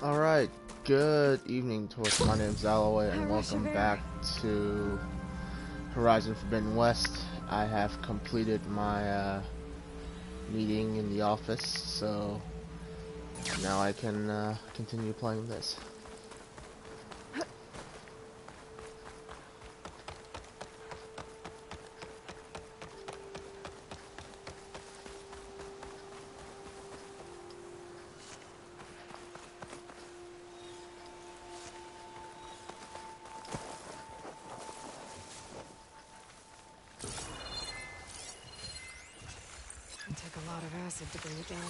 Alright, good evening, Torch. My name's Alloway, and welcome back to Horizon Forbidden West. I have completed my meeting in the office, so now I can continue playing this. It'll take a lot of acid to bring it down.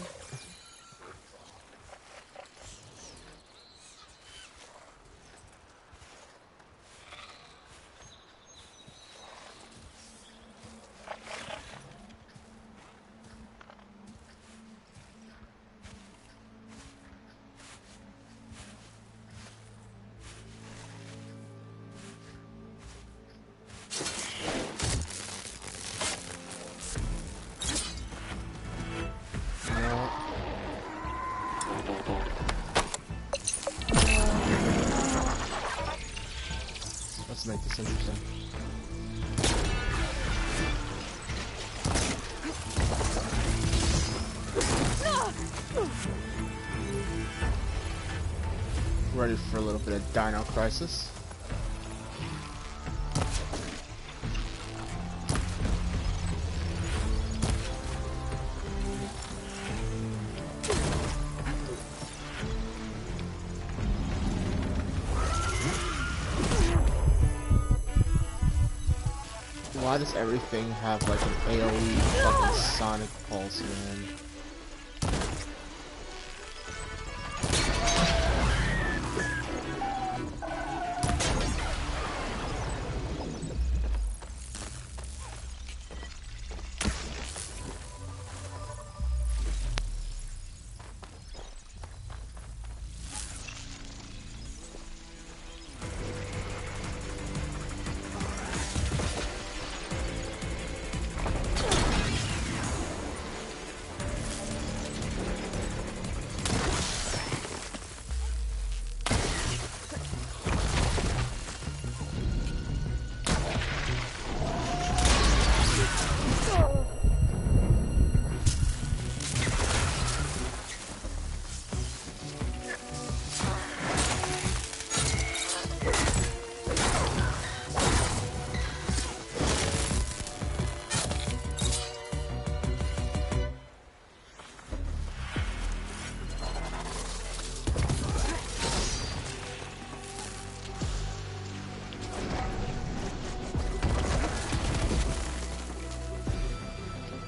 Let's make this interesting. Ready for a little bit of Dino Crisis. Why does everything have like an AoE fucking sonic pulse, man?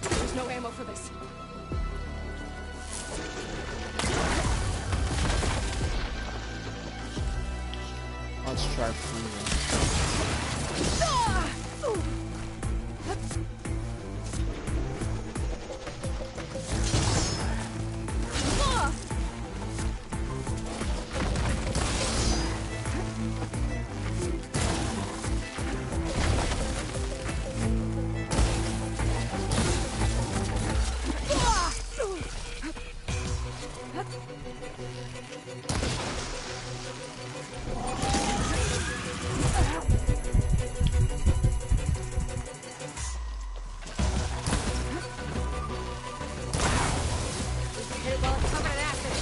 There's no ammo for this. Let's try freezing. Hit it while it's covered in acid.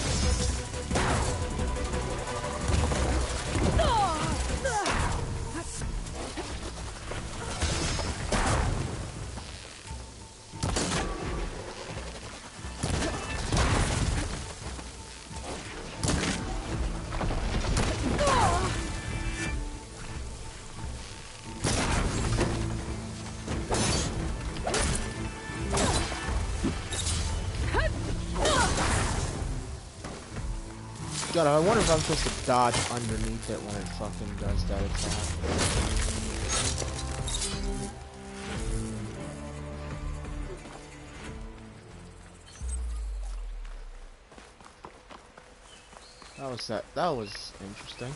God, I wonder if I'm supposed to dodge underneath it when it fucking does that attack. That was interesting.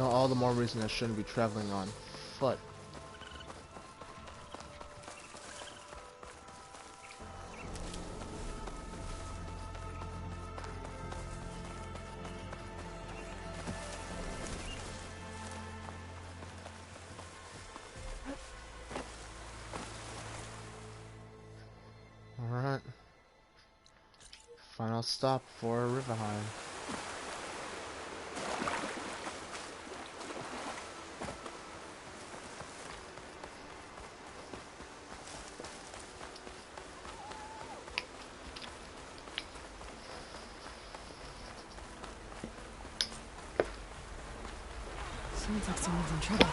know, all the more reason I shouldn't be traveling on foot. Alright. Final stop for Riverheim. Sounds like someone's in trouble.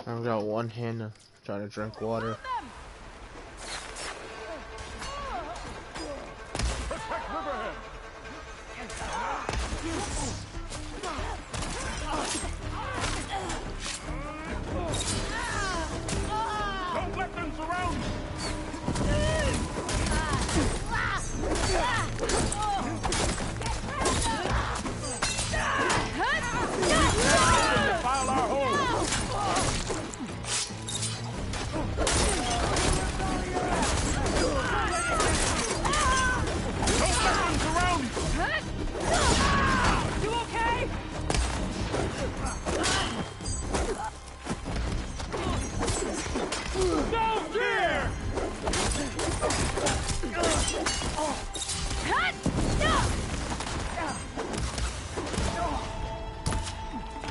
I've got one hand to try to drink water. Protect Riverhead! Don't let them surround you! Defile our home! Don't let them surround you! You okay? No fear!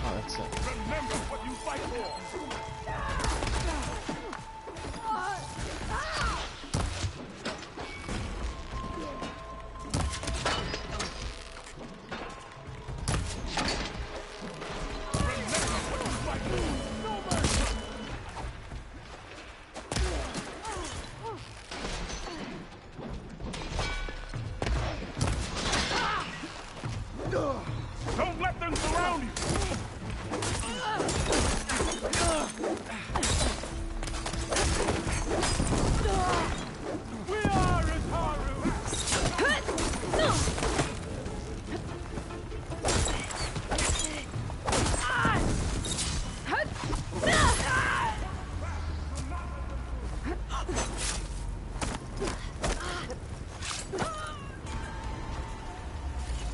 Oh, that's it. Remember what you fight for! Don't let them surround you! We are Itaru!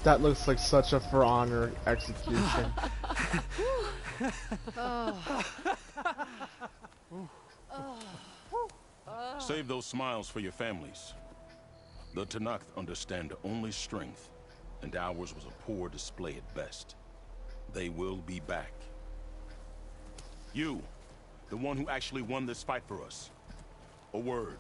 That looks like such a For Honor execution. Save those smiles for your families. The Tenakth understand only strength, and ours was a poor display at best. They will be back. You, the one who actually won this fight for us. A word.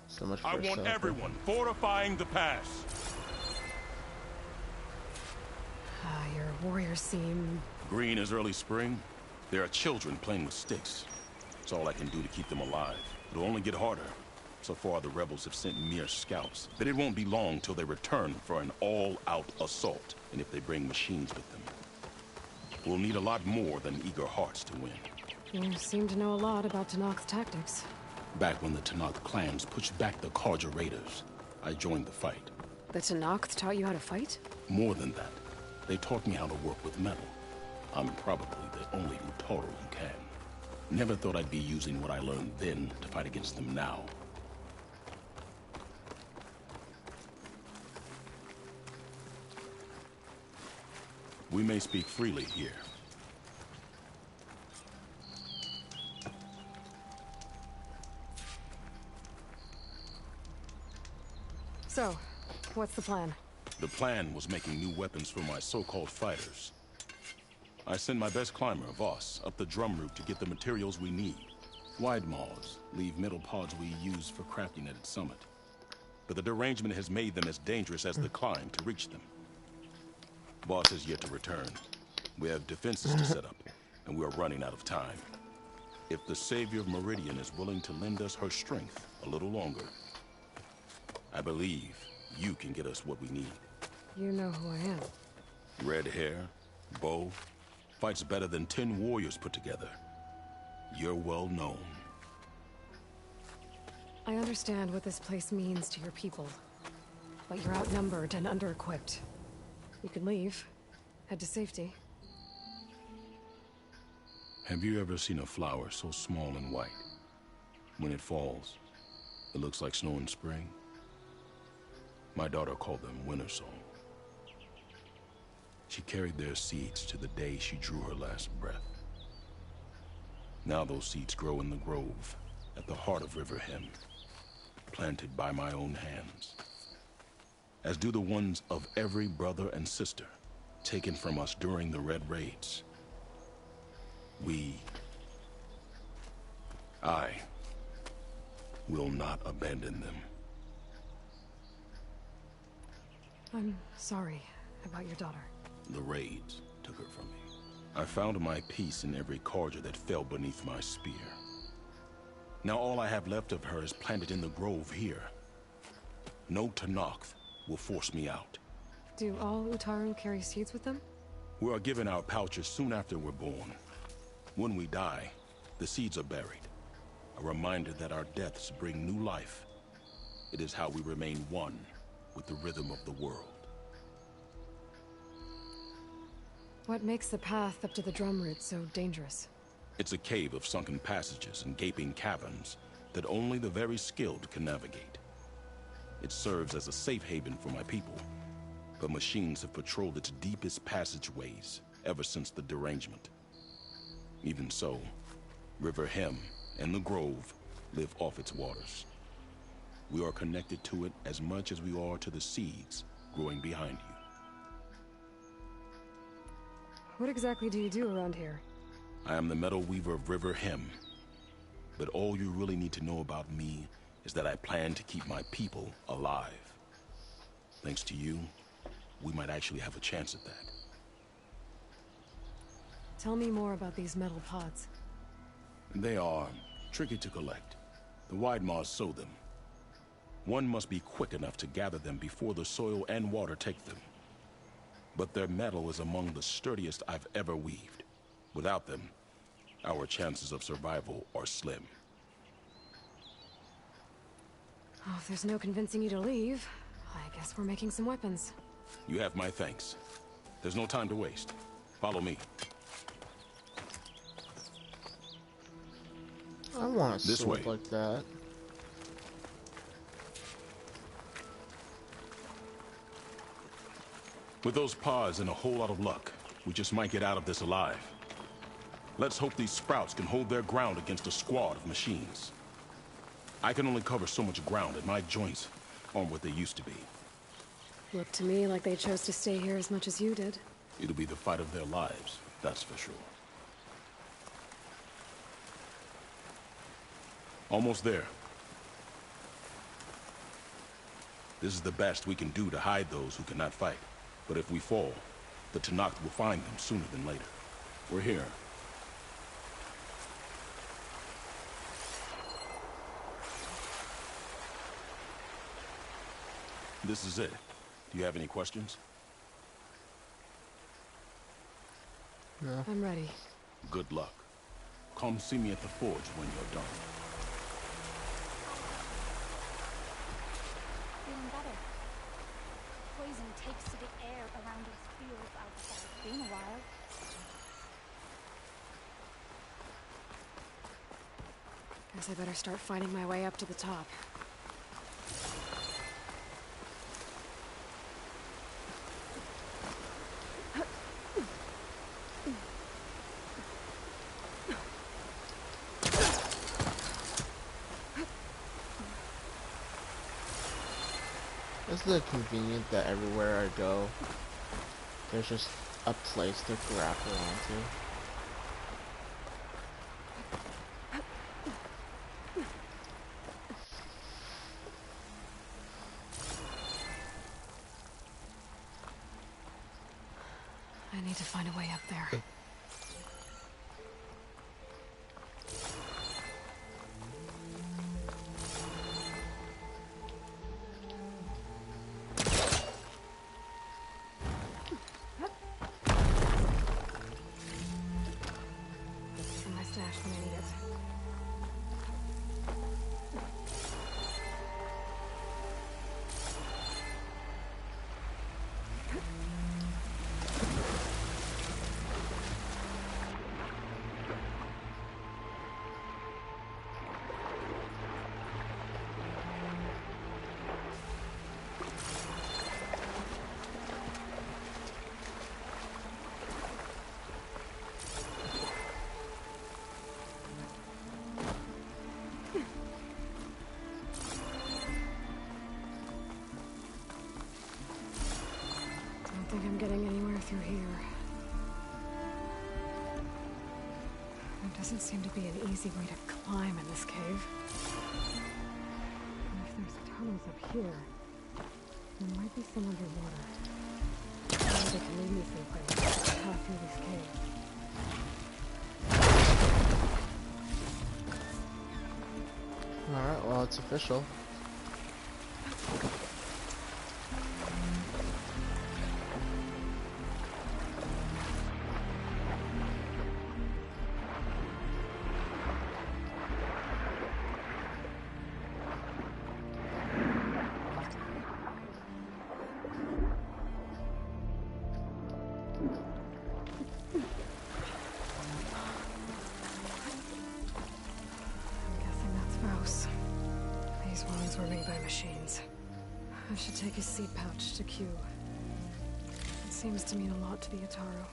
So much for I want Ahsoka. everyone fortifying the pass. Your warriors seem... Green as early spring. There are children playing with sticks. It's all I can do to keep them alive. It'll only get harder. So far, the rebels have sent mere scouts. But it won't be long till they return for an all-out assault. And if they bring machines with them, we'll need a lot more than eager hearts to win. You seem to know a lot about Tenakth tactics. Back when the Tenakth clans pushed back the Carja Raiders, I joined the fight. The Tenakth taught you how to fight? More than that, they taught me how to work with metal. I'm probably the only Utaru who can. Never thought I'd be using what I learned then to fight against them now. We may speak freely here. So, what's the plan? The plan was making new weapons for my so-called fighters. I send my best climber, Voss, up the drum route to get the materials we need. Wide maws leave metal pods we use for crafting at its summit. But the derangement has made them as dangerous as the climb to reach them. Voss is yet to return. We have defenses to set up, and we are running out of time. If the Savior of Meridian is willing to lend us her strength a little longer, I believe you can get us what we need. You know who I am. Red hair, bow, fights better than 10 warriors put together. You're well known. I understand what this place means to your people, but you're outnumbered and under-equipped. You can leave, head to safety. Have you ever seen a flower so small and white? When it falls, it looks like snow in spring. My daughter called them winter song. She carried their seeds to the day she drew her last breath. Now those seeds grow in the grove at the heart of River Hem, planted by my own hands, as do the ones of every brother and sister taken from us during the Red Raids. I will not abandon them. I'm sorry about your daughter. The raids took her from me. I found my peace in every Carja that fell beneath my spear. Now all I have left of her is planted in the grove here. No Tenakth will force me out. Do all Utaru carry seeds with them? We are given our pouches soon after we're born. When we die, the seeds are buried. A reminder that our deaths bring new life. It is how we remain one with the rhythm of the world. What makes the path up to the drum root so dangerous? It's a cave of sunken passages and gaping caverns that only the very skilled can navigate. It serves as a safe haven for my people, but machines have patrolled its deepest passageways ever since the derangement. Even so, River Hem and the Grove live off its waters. We are connected to it as much as we are to the seeds growing behind you. What exactly do you do around here? I am the Metal Weaver of River Hem. But all you really need to know about me is that I plan to keep my people alive. Thanks to you, we might actually have a chance at that. Tell me more about these metal pods. They are tricky to collect. The Widemaws sow them. One must be quick enough to gather them before the soil and water take them. But their metal is among the sturdiest I've ever weaved. Without them, our chances of survival are slim. Oh, if there's no convincing you to leave, I guess we're making some weapons. You have my thanks. There's no time to waste. Follow me. I want a This sword way. like that. With those pods and a whole lot of luck, we just might get out of this alive. Let's hope these sprouts can hold their ground against a squad of machines. I can only cover so much ground, and my joints aren't what they used to be. Looked to me like they chose to stay here as much as you did. It'll be the fight of their lives, that's for sure. Almost there. This is the best we can do to hide those who cannot fight. But if we fall, the Tenakth will find them sooner than later. We're here. This is it. Do you have any questions? No. I'm ready. Good luck. Come see me at the forge when you're done. Feeling better. Poison takes to the air around its fields outside. Been a while. Guess I better start finding my way up to the top. Isn't it convenient that everywhere I go, there's just a place to grapple onto? I need to find a way up there. In my stash when I need it. Doesn't seem to be an easy way to climb in this cave. And if there's tunnels up here, there might be some underwater. Maybe they can lead me someplace to pass through these caves. Alright, well, it's official. Were made by machines. I should take his seed pouch to Q. It seems to mean a lot to the Ataru.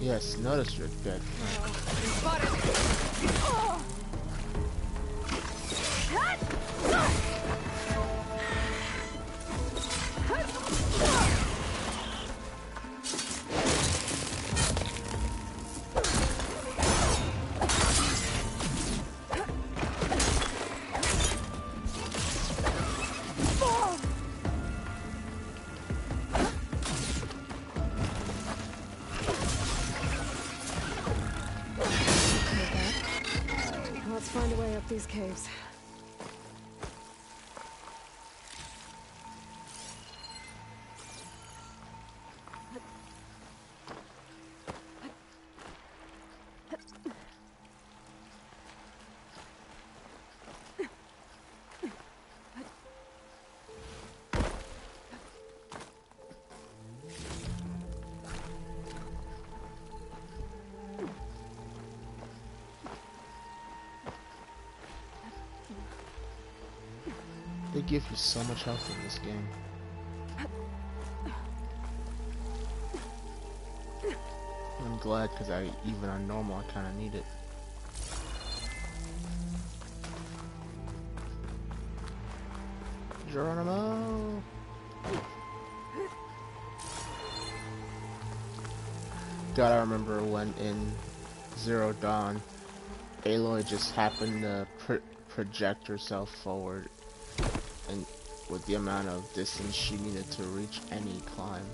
Yes, notice you're dead. Let's find a way up these caves. They give you so much health in this game. I'm glad, because even on normal, I kind of need it. Geronimo! God, I remember when in Zero Dawn, Aloy just happened to project herself forward, and with the amount of distance she needed to reach any climb.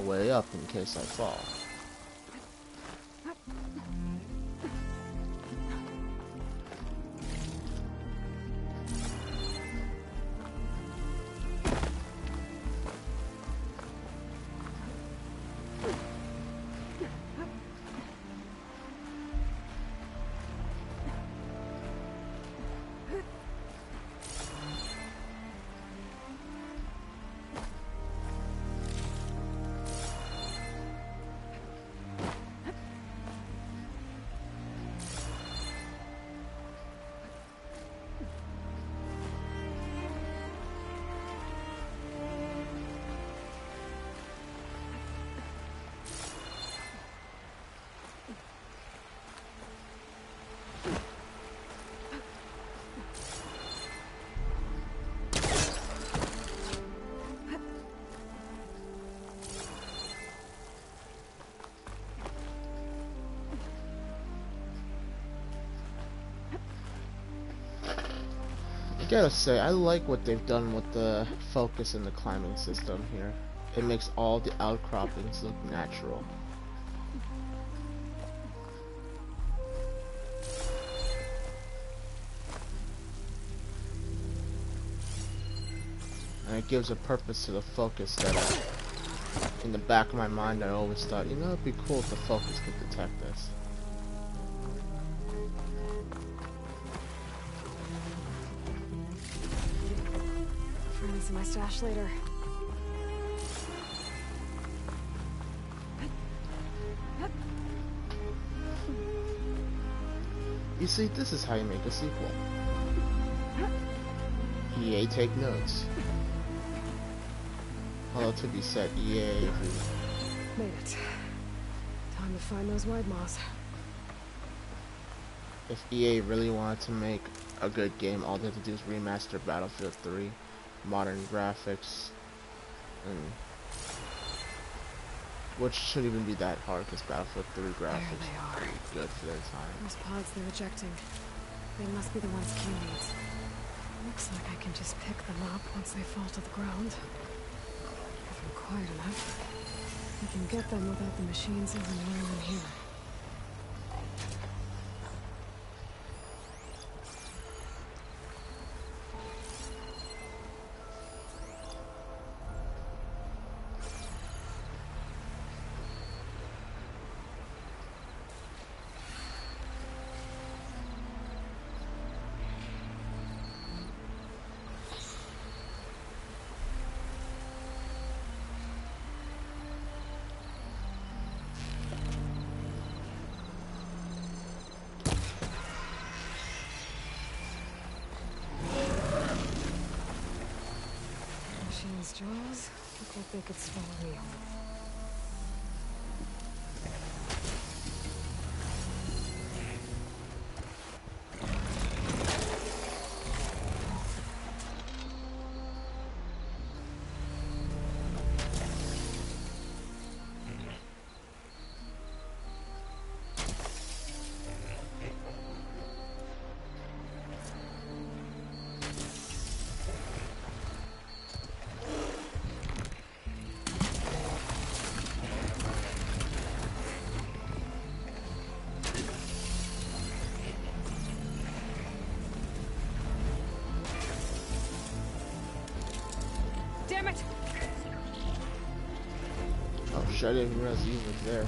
Way up in case I fall. Gotta say, I like what they've done with the focus in the climbing system here. It makes all the outcroppings look natural. And it gives a purpose to the focus that in the back of my mind I always thought, you know, it'd be cool if the focus could detect this. Friends in my stash later. You see, this is how you make a sequel. EA, take notes. Although to be said, EA, Made it. Time to find those wide maws. if EA really wanted to make a good game, all they have to do is remaster Battlefield 3, modern graphics, and which shouldn't even be that hard because Battlefield 3 There graphics they are are. pretty good for their time. Those pods they're ejecting. They must be the ones Q needs. Looks like I can just pick them up once they fall to the ground. If I'm quiet enough, I can get them without the machines even knowing I'm here. Machine's jaws look like they could swallow me whole. Damn it! Oh shit, I didn't realize you was there.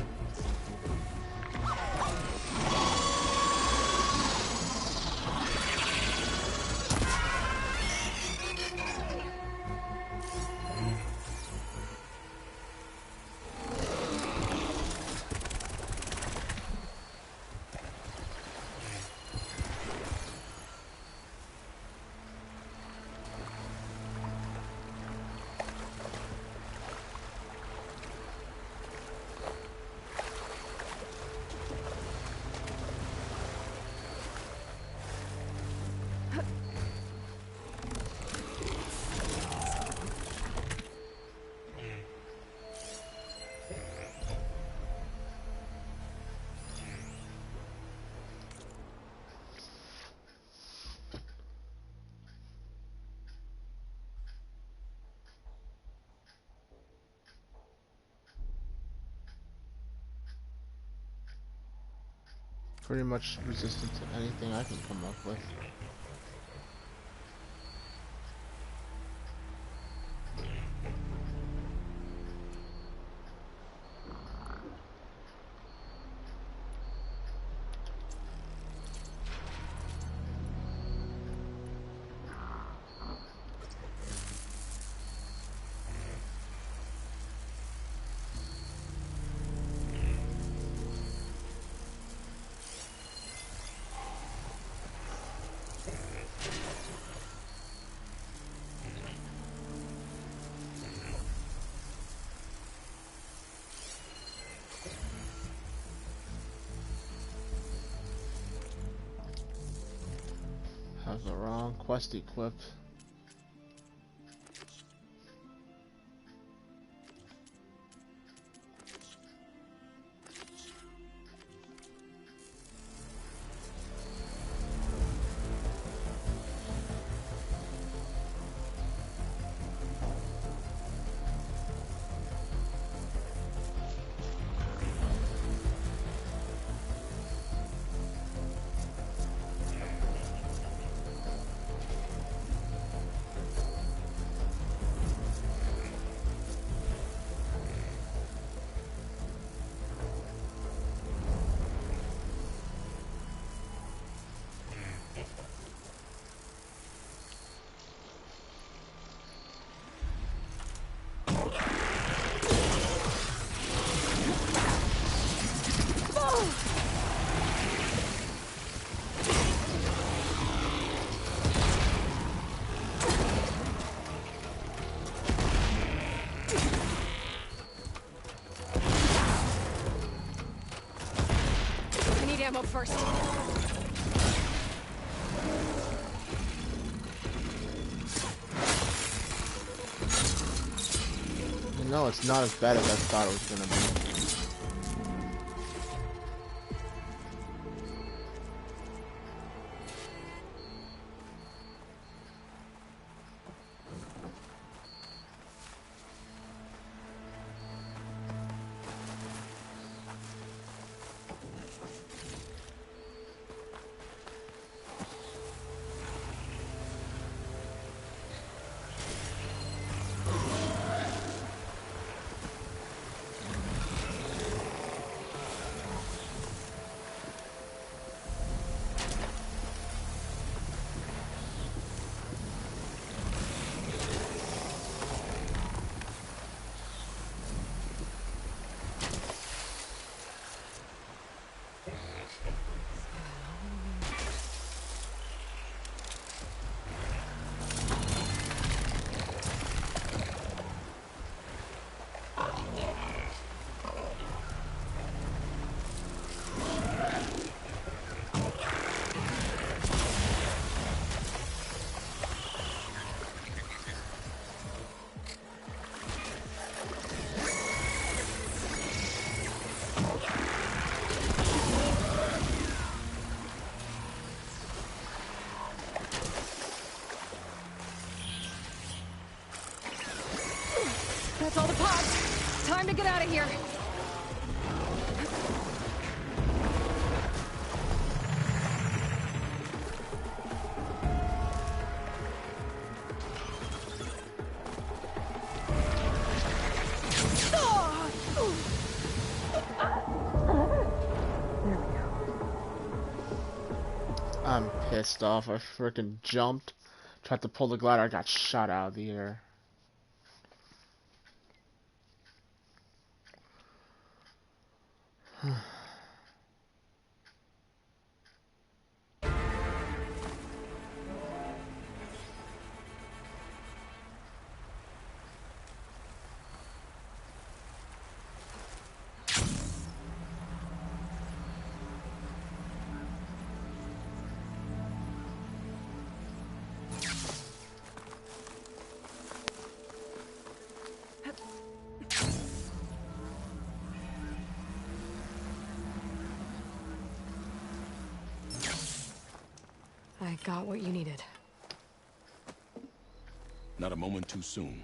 Pretty much resistant to anything I can come up with. Have the wrong quest equipped. ammo first. No, it's not as bad as I thought it was gonna be. That's all the pods. Time to get out of here. I'm pissed off. I freaking jumped, tried to pull the glider, I got shot out of the air. I got what you needed. Not a moment too soon.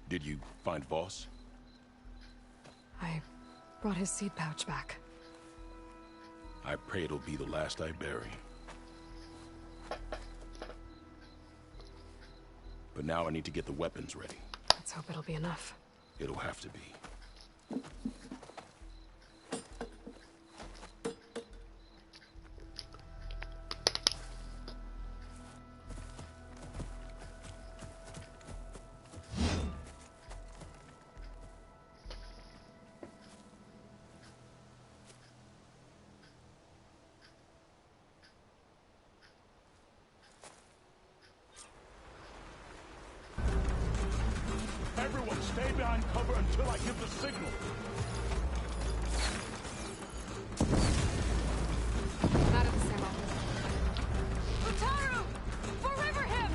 Did you find Voss? I brought his seed pouch back. I pray it'll be the last I bury. But now I need to get the weapons ready. Let's hope it'll be enough. It'll have to be. Everyone, stay behind cover until I give the signal. I'm out of this ammo. Utaru! Forever him!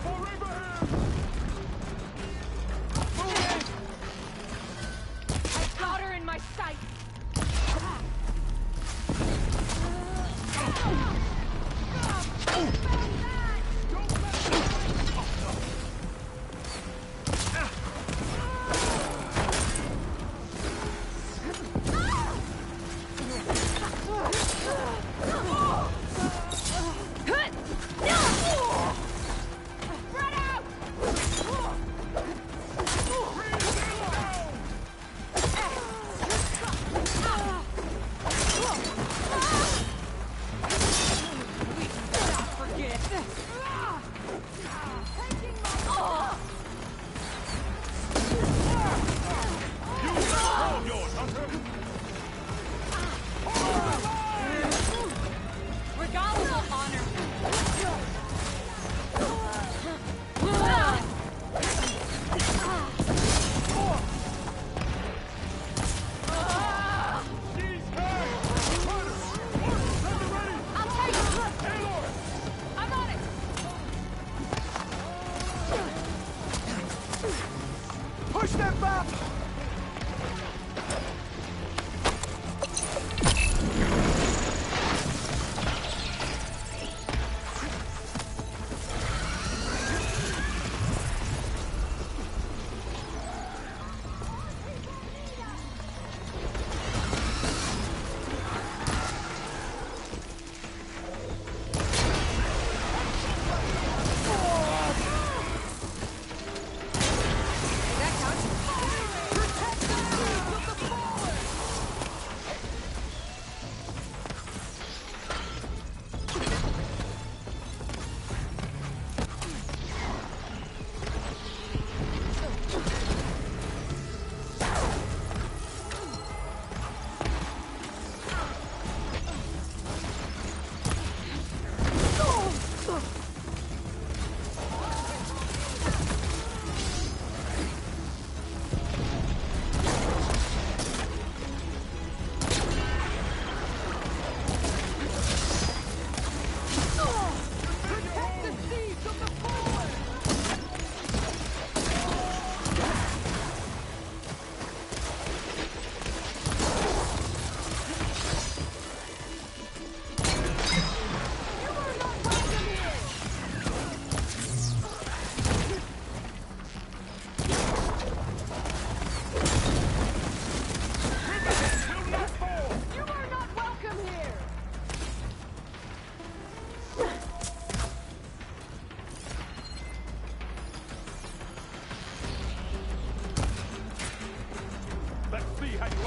Forever I got her in my sight!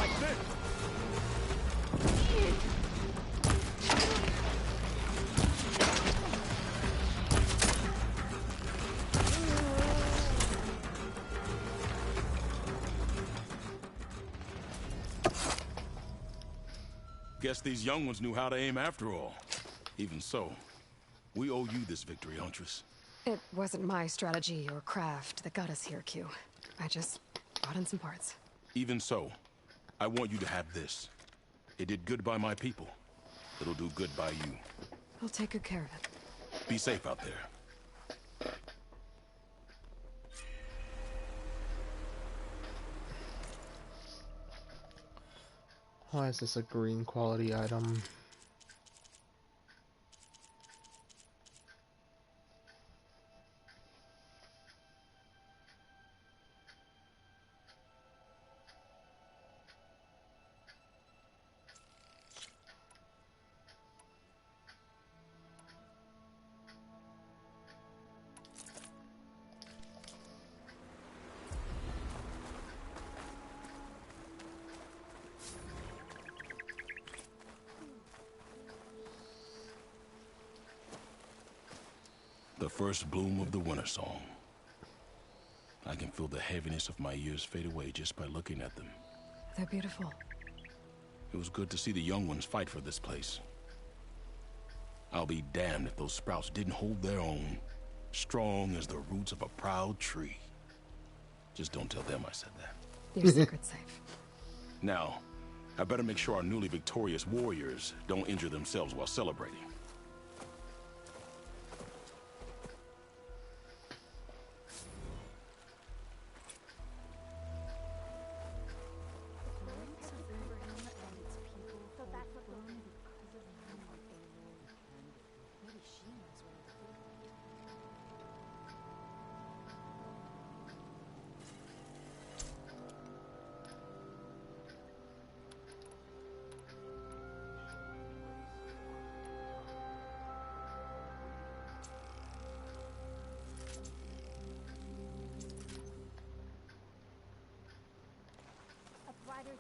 like this! Guess these young ones knew how to aim after all. Even so, we owe you this victory, Huntress. It wasn't my strategy or craft that got us here, Q. I just brought in some parts. Even so, I want you to have this. It did good by my people. It'll do good by you. I'll take good care of it. Be safe out there. Why is this a green quality item? The first bloom of the winter song. I can feel the heaviness of my years fade away just by looking at them. They're beautiful. It was good to see the young ones fight for this place. I'll be damned if those sprouts didn't hold their own, strong as the roots of a proud tree. Just don't tell them I said that. Your secret's safe. Now, I better make sure our newly victorious warriors don't injure themselves while celebrating.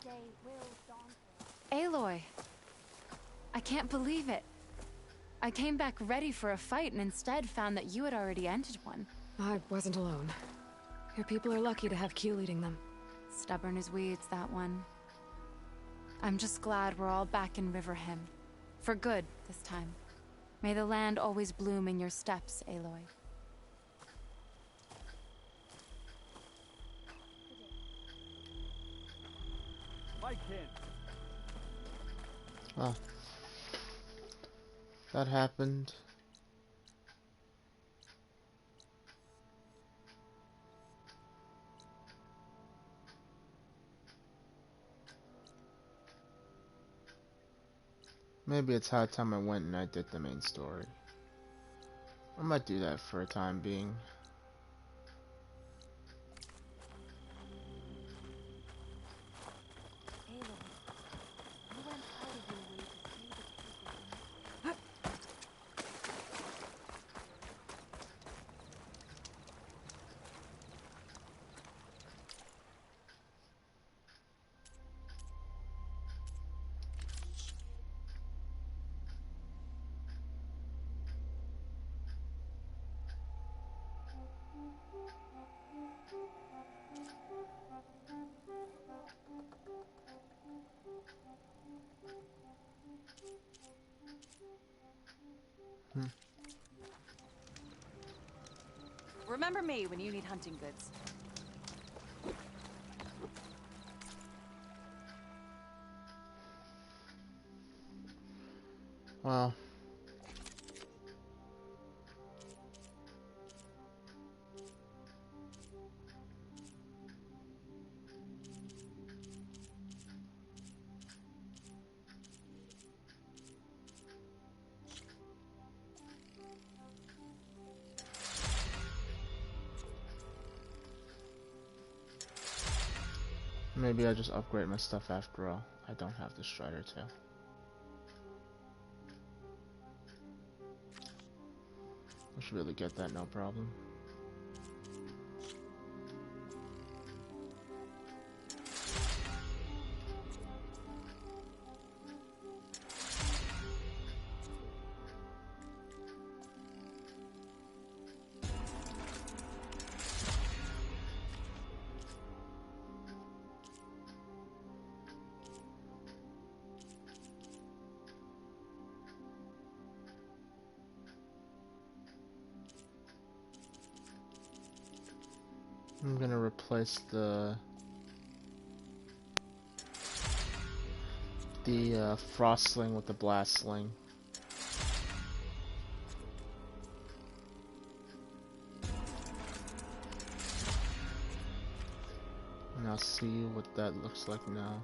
Day will dawn. Aloy, I can't believe it. I came back ready for a fight and instead found that you had already ended one. I wasn't alone. Your people are lucky to have Q leading them. Stubborn as weeds, that one. I'm just glad we're all back in Riverhymn. For good, this time. May the land always bloom in your steps, Aloy. Oh. That happened. Maybe it's high time I went and I did the main story. I might do that for a time being. Remember me when you need hunting goods. Well. Maybe I just upgrade my stuff after all. I don't have the Strider tail. I should be able to get that, no problem. I'm gonna replace the frost sling with the blast sling. And I'll see what that looks like now.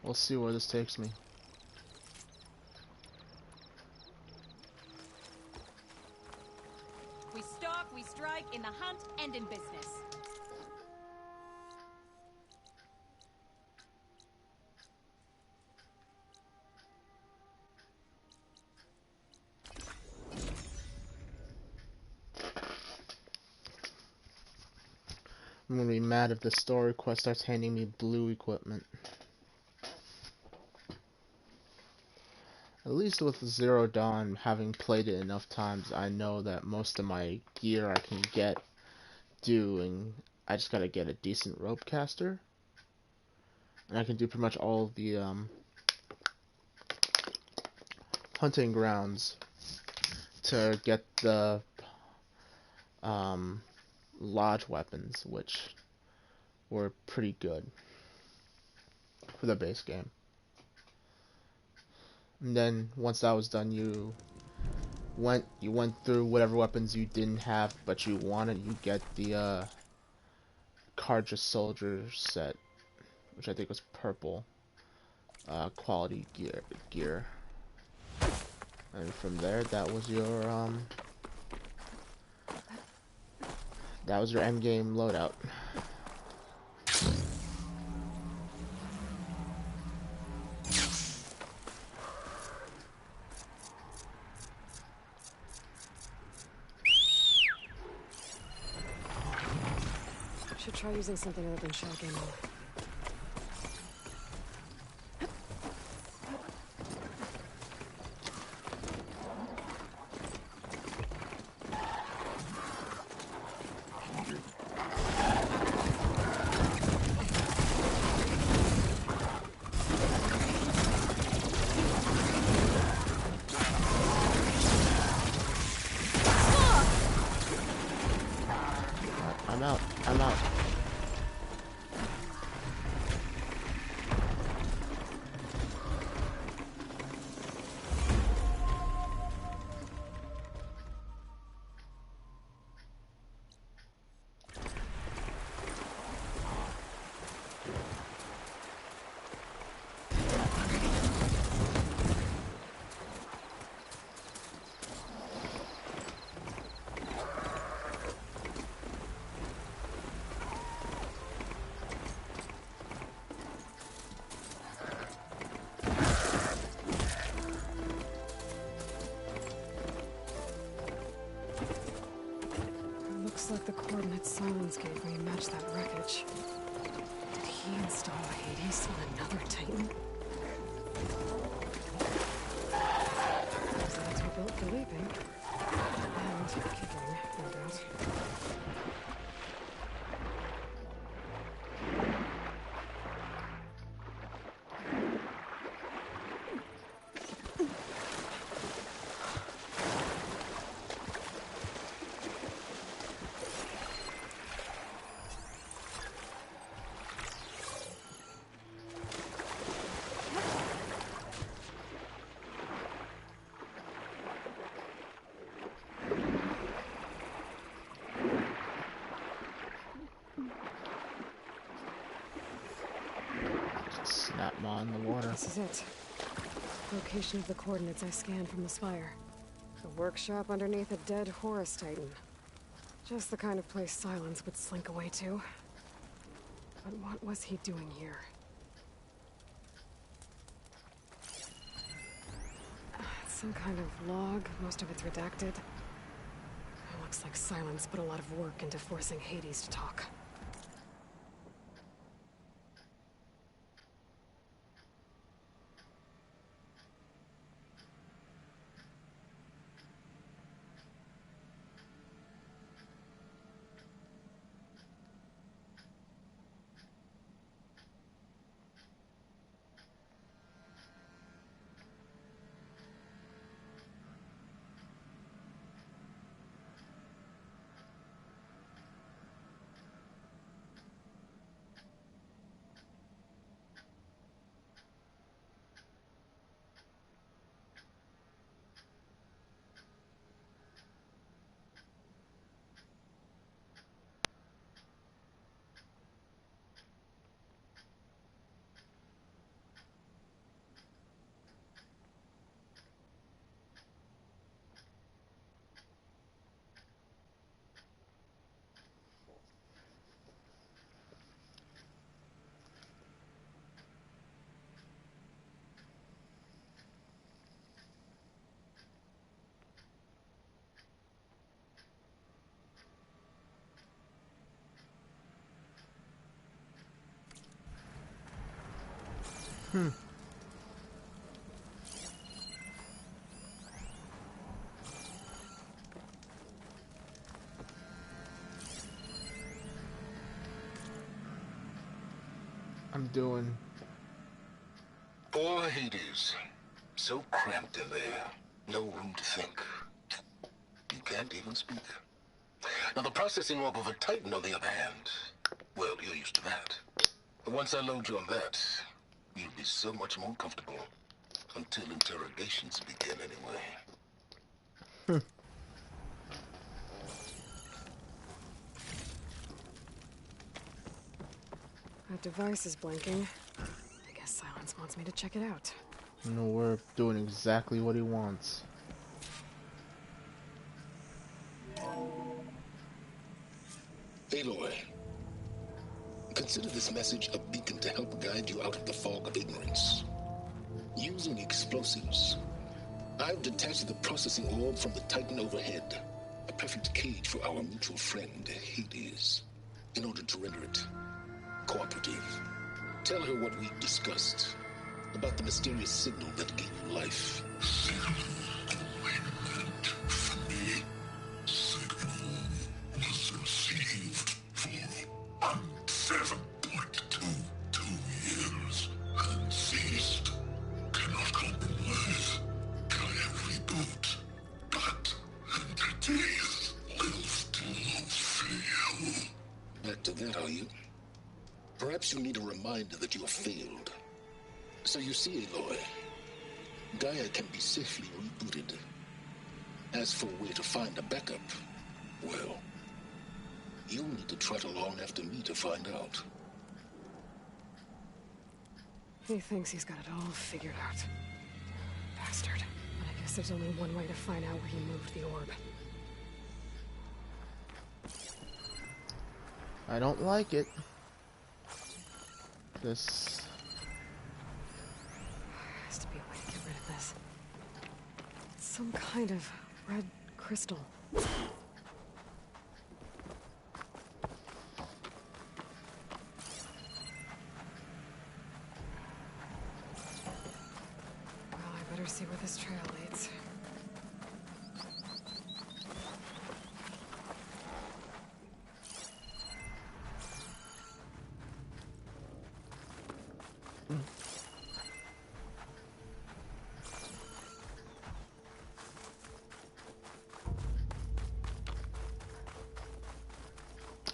We'll see where this takes me. We stalk, we strike, in the hunt, and in business. I'm gonna be mad if the story quest starts handing me blue equipment. At least with Zero Dawn, having played it enough times, I know that most of my gear I can get doing. I just gotta get a decent rope caster, and I can do pretty much all the hunting grounds to get the lodge weapons, which were pretty good for the base game. And then once that was done, you went through whatever weapons you didn't have but you wanted. You get the Carja Soldier set, which I think was purple quality gear. And from there, that was your end game loadout. Should try using something other than shock ammo. I'm out. Looks like the coordinates Silence gave me match that wreckage. Did he install Hades on another Titan? That's were built for leaping. And kicking, no doubt. Snap maw in the water. This is it. Location of the coordinates I scanned from the spire. A workshop underneath a dead Horus Titan. Just the kind of place Silence would slink away to. But what was he doing here? Some kind of log, most of it's redacted. It looks like Silence put a lot of work into forcing Hades to talk. I'm doing. Poor Hades. So cramped in there. No room to think. You can't even speak. Now the processing orb of a Titan, on the other hand, well, you're used to that. But once I load you on that, you'll be so much more comfortable. Until interrogations begin, anyway. That device is blinking. I guess Silence wants me to check it out. No, we're doing exactly what he wants. Aloy, consider this message a beacon to help guide you out of the fog of ignorance. Using explosives, I've detached the processing orb from the Titan overhead. A perfect cage for our mutual friend, Hades. In order to render it cooperative. Tell her what we've discussed about the mysterious signal that gave you life. Signal meant for me. Signal was received for 7.22 years and ceased. Cannot compromise. Can reboot. But entities will still fail. Back to that, are you? Perhaps you need a reminder that you have failed. So you see, Aloy, Gaia can be safely rebooted. As for where to find a backup, well, you'll need to trot along after me to find out. He thinks he's got it all figured out. Bastard. But I guess there's only one way to find out where he moved the orb. I don't like it. This Has to be a way to get rid of this. It's some kind of red crystal. Well, I better see where this trail leads.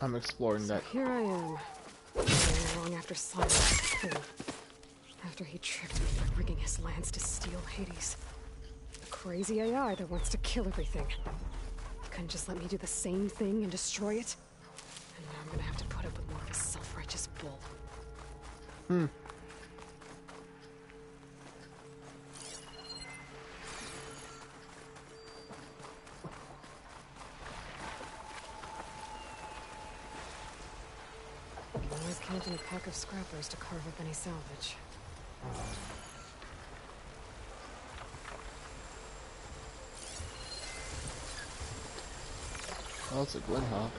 I'm exploring that. Here I am, going along after Silence, too. After he tricked me by rigging his lance to steal Hades. The crazy AI that wants to kill everything. He couldn't just let me do the same thing and destroy it? And now I'm gonna have to put up with more of his self-righteous bull. Always counting a pack of scrappers to carve up any salvage. Oh, it's a Glenhawk.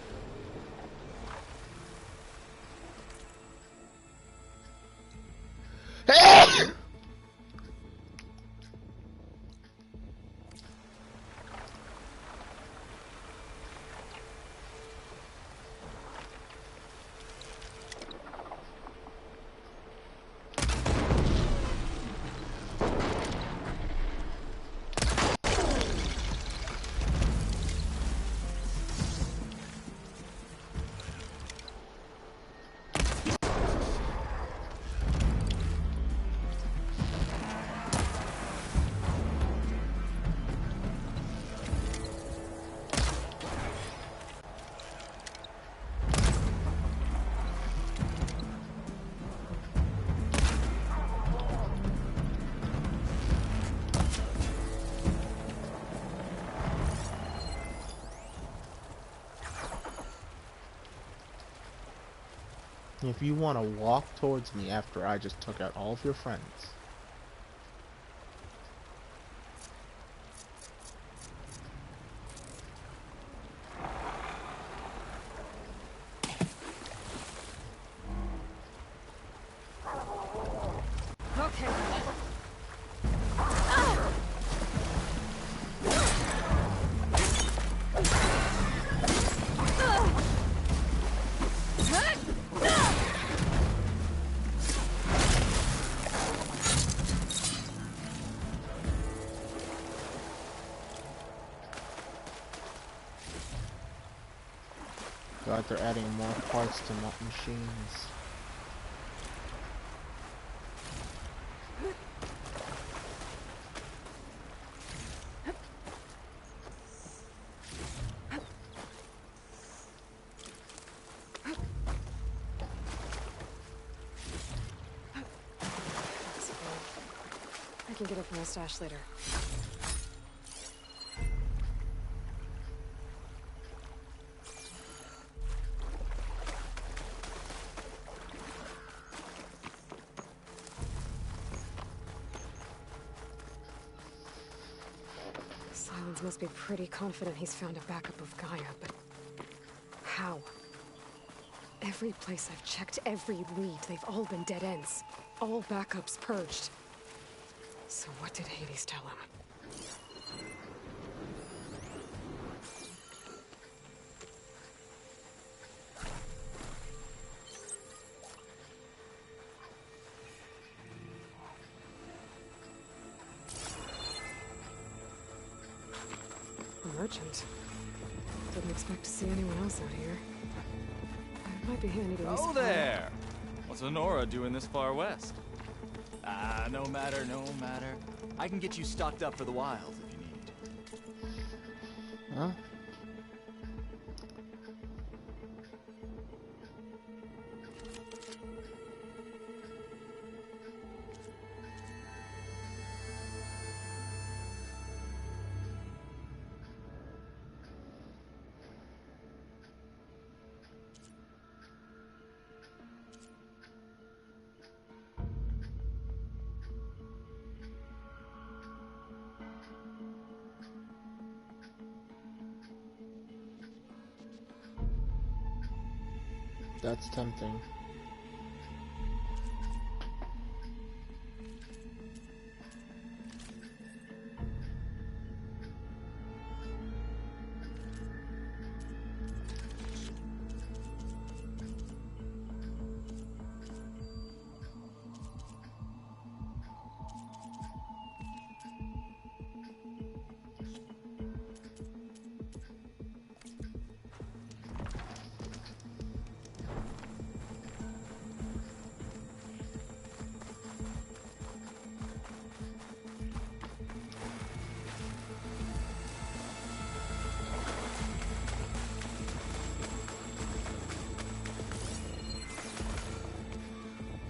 If you want to walk towards me after I just took out all of your friends. Okay, God, they're adding more parts to machines. I can get it from the stash later. Silence must be pretty confident he's found a backup of Gaia, but how? Every place I've checked, every lead, they've all been dead ends. All backups purged. So what did Hades tell him? A merchant. Didn't expect to see anyone else out here. It might be handy to Oh there! What's Honora doing this far west? Ah, no matter, no matter. I can get you stocked up for the wilds if you need. Huh? That's tempting.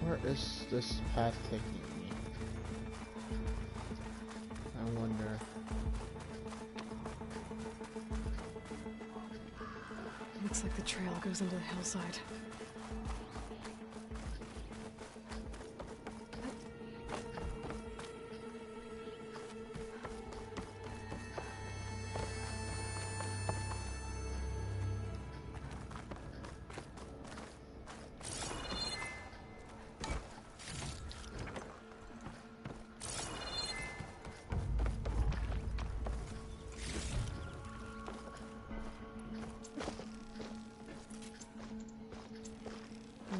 Where is this path taking me? I wonder. Looks like the trail goes into the hillside.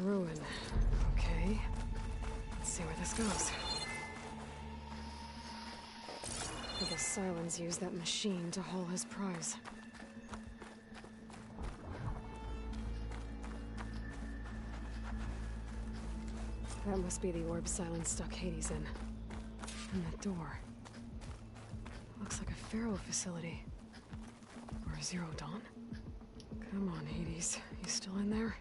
Ruin. Okay. Let's see where this goes. I guess Silence used that machine to haul his prize. That must be the orb Silence stuck Hades in. And that door. Looks like a Pharaoh facility. Or a Zero Dawn. Come on, Hades. You still in there?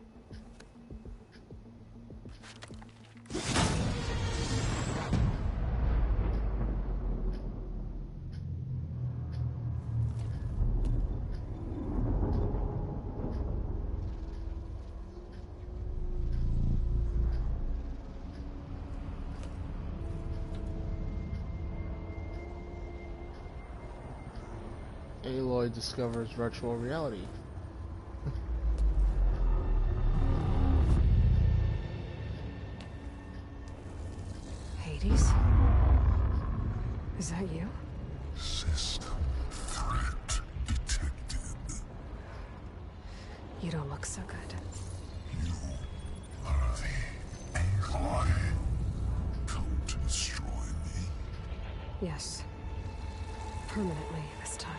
Aloy discovers virtual reality. Hades? Is that you? System threat detected. You don't look so good. You are the Aloy. Come to destroy me. Yes. Permanently this time.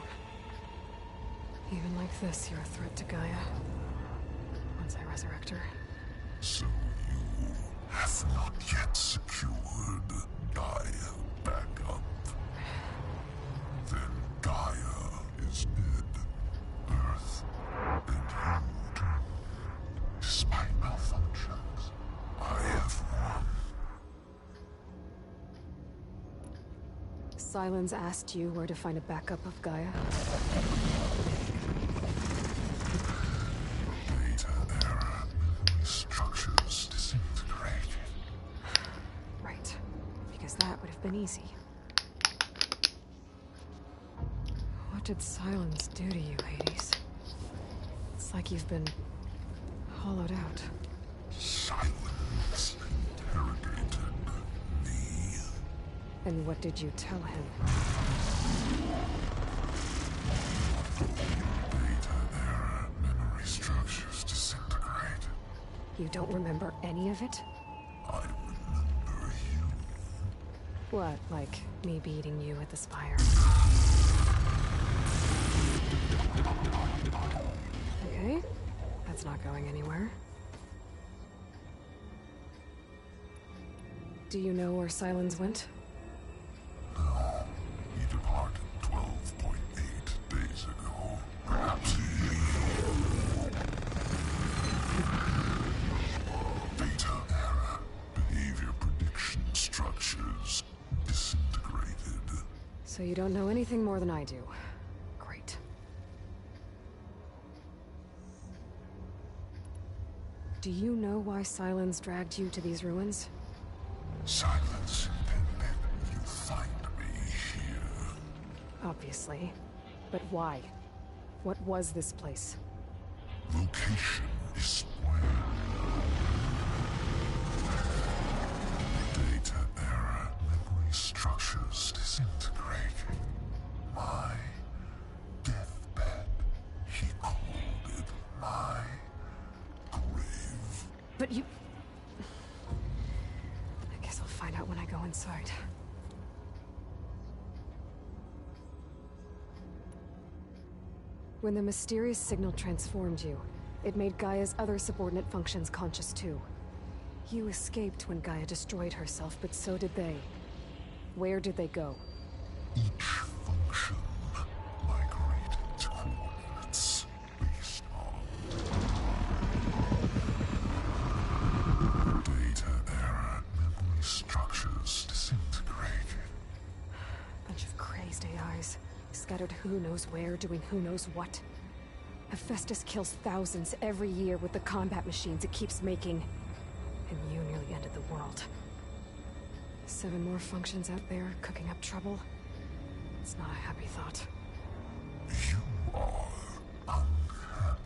Even like this, you're a threat to Gaia. reactor. So you have not yet secured Gaia back up. Then Gaia is dead. Earth and you too. Despite malfunctions, I have won. Sylens asked you where to find a backup of Gaia? Data error. Memory structures disintegrated. Right. Because that would have been easy. What did Sylens do to you, Hades? It's like you've been hollowed out. Silence interrogated me. And what did you tell him? Data error. Memory structures disintegrated. You don't remember any of it? I remember you. What, like me beating you at the Spire? Okay, that's not going anywhere. Do you know where Sylens went? No. He departed 12.8 days ago. Perhaps he... Data error. Behavior prediction structures disintegrated. So you don't know anything more than I do. Great. Do you know why Sylens dragged you to these ruins? Silence intended you find me here. Obviously. But why? What was this place? Location is where... Data error. Memory structures disintegrating. My deathbed. He called it my grave. But you... I guess I'll find out when I go inside. When the mysterious signal transformed you, it made Gaia's other subordinate functions conscious too. You escaped when Gaia destroyed herself, but so did they. Where did they go? Each function migrated to coordinates based on data error. Memory structures disintegrated. Bunch of crazed AIs, scattered who knows where, doing who knows what. Hephaestus kills thousands every year with the combat machines it keeps making. And you nearly ended the world. 7 more functions out there, cooking up trouble. It's not a happy thought. You are unhappy.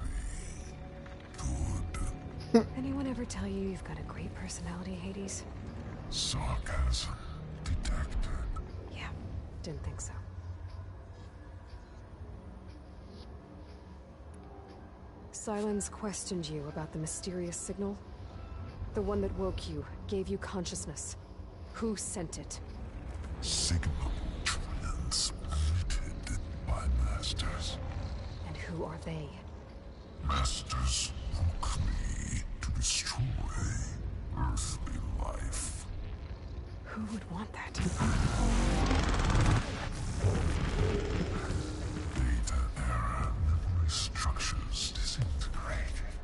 Good. Anyone ever tell you you've got a great personality, Hades? Sarcasm detected. Yeah, didn't think so. Sylens questioned you about the mysterious signal. The one that woke you, gave you consciousness. Who sent it? Signal transmitted by masters. And who are they? Masters woke me to destroy earthly life. Who would want that? Data error. Memory structures disintegrated.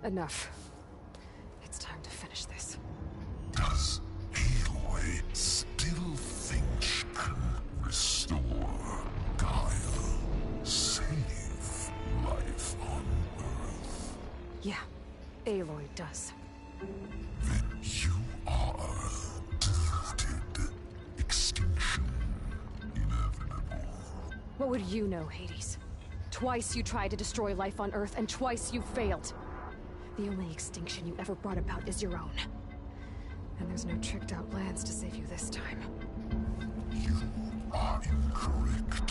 Enough. It's time to finish this. Does Aloy still think she can restore Gaia? Save life on Earth? Yeah, Aloy does. Then you are deleted. Extinction inevitable. What would you know, Hades? Twice you tried to destroy life on Earth, and twice you failed. The only extinction you ever brought about is your own. And there's no tricked-out lands to save you this time. You are incorrect.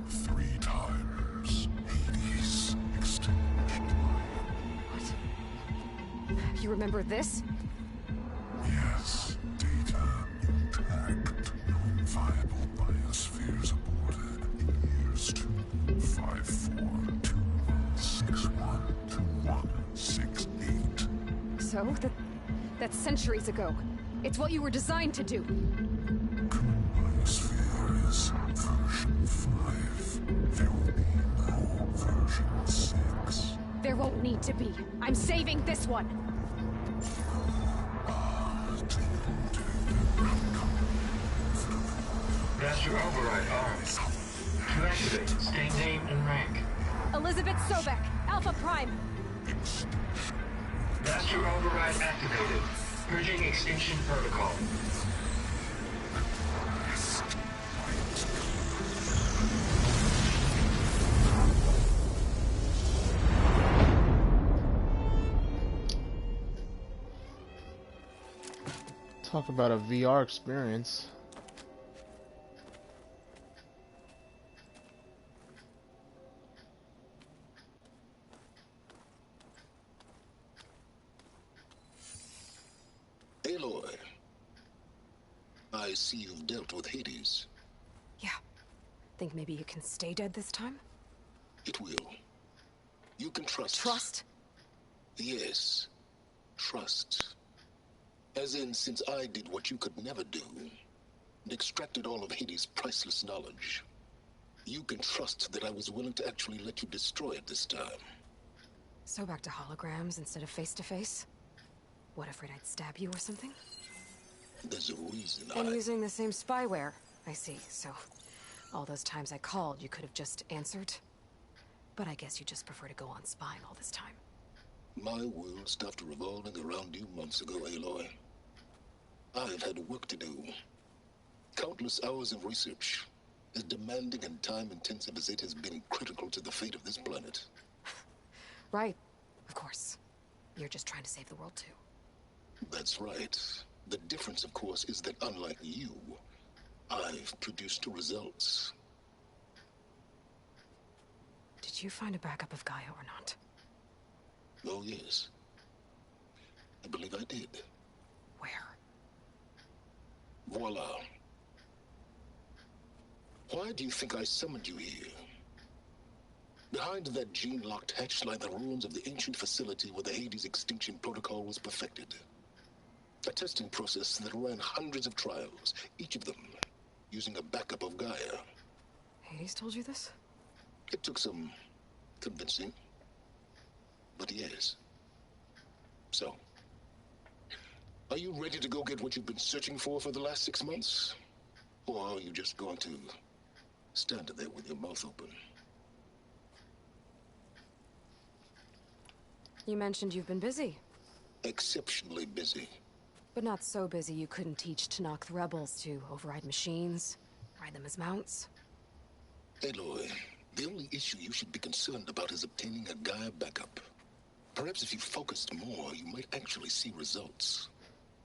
3 times. Hades extinguished life. What? You remember this? Yes, data intact. Non-viable. so? That's centuries ago. It's what you were designed to do. Biosphere is version 5. There will be no version 6. There won't need to be. I'm saving this one. Master override armed. To activate, state name and rank. Elizabeth Sobek, Alpha Prime. Master override activated. Purging extinction protocol. Talk about a VR experience. Aloy, I see you've dealt with Hades. Yeah. Think maybe you can stay dead this time? It will. You can trust. Trust? Yes. Trust. As in, since I did what you could never do, and extracted all of Hades' priceless knowledge, you can trust that I was willing to actually let you destroy it this time. So back to holograms instead of face-to-face? What, afraid I'd stab you or something? There's a reason And using the same spyware. I see, so all those times I called, you could have just answered? But I guess you just prefer to go on spying all this time. My world stopped revolving around you months ago, Aloy. I've had work to do. Countless hours of research, as demanding and time-intensive as it has been critical to the fate of this planet. Right, of course. You're just trying to save the world, too. That's right. The difference, of course, is that unlike you, I've produced results. Did you find a backup of Gaia or not? Oh, yes. I believe I did. Where? Voila. Why do you think I summoned you here? Behind that gene-locked hatch lie the ruins of the ancient facility where the Hades extinction protocol was perfected. A testing process that ran hundreds of trials, each of them using a backup of Gaia. Hades told you this? It took some convincing, but yes. So, are you ready to go get what you've been searching for the last 6 months? Or are you just going to stand there with your mouth open? You mentioned you've been busy. Exceptionally busy. But not so busy you couldn't teach Tenakth the rebels to override machines, ride them as mounts. Aloy, the only issue you should be concerned about is obtaining a Gaia backup. Perhaps if you focused more, you might actually see results.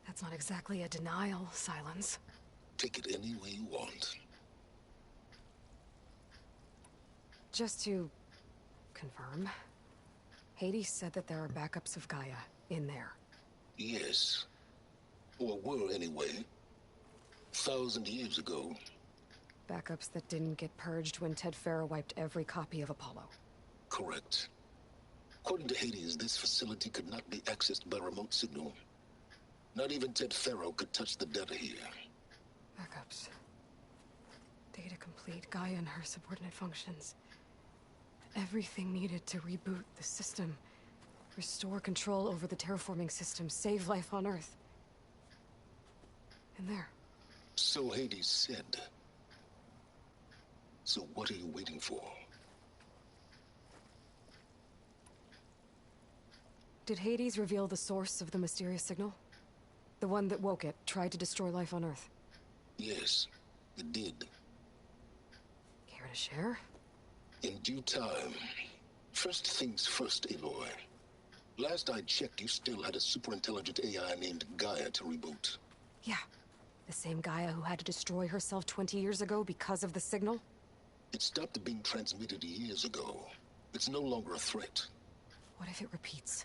That's not exactly a denial, Silence. Take it any way you want. Just to confirm, Hades said that there are backups of Gaia in there. Yes. Or were anyway. 1,000 years ago. Backups that didn't get purged when Ted Faro wiped every copy of Apollo. Correct. According to Hades, this facility could not be accessed by remote signal. Not even Ted Faro could touch the data here. Backups. Data complete, Gaia and her subordinate functions. Everything needed to reboot the system. Restore control over the terraforming system, save life on Earth. In there. So Hades said. So what are you waiting for? Did Hades reveal the source of the mysterious signal? The one that woke it, tried to destroy life on Earth? Yes, it did. Care to share? In due time. First things first, Aloy. Last I checked, you still had a superintelligent AI named Gaia to reboot. Yeah. The same Gaia who had to destroy herself 20 years ago because of the signal? It stopped being transmitted years ago. It's no longer a threat. What if it repeats?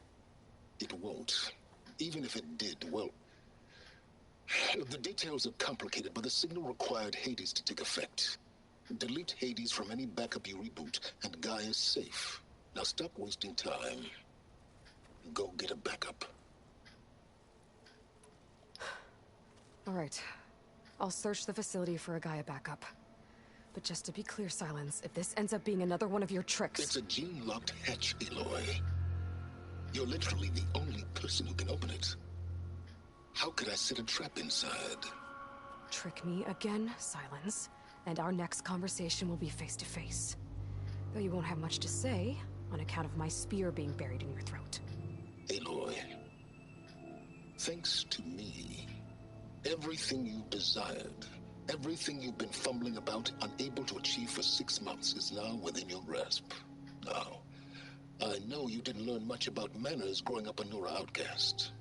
It won't. Even if it did, well... The details are complicated, but the signal required Hades to take effect. Delete Hades from any backup you reboot, and Gaia's safe. Now stop wasting time. Go get a backup. Alright. I'll search the facility for a Gaia backup. But just to be clear, Silence, if this ends up being another one of your tricks... It's a gene-locked hatch, Aloy. You're literally the only person who can open it. How could I set a trap inside? Trick me again, Silence, and our next conversation will be face-to-face. Though you won't have much to say, on account of my spear being buried in your throat. Aloy, thanks to me, everything you desired, everything you've been fumbling about, unable to achieve for 6 months, is now within your grasp. Now, I know you didn't learn much about manners growing up a Nora outcast.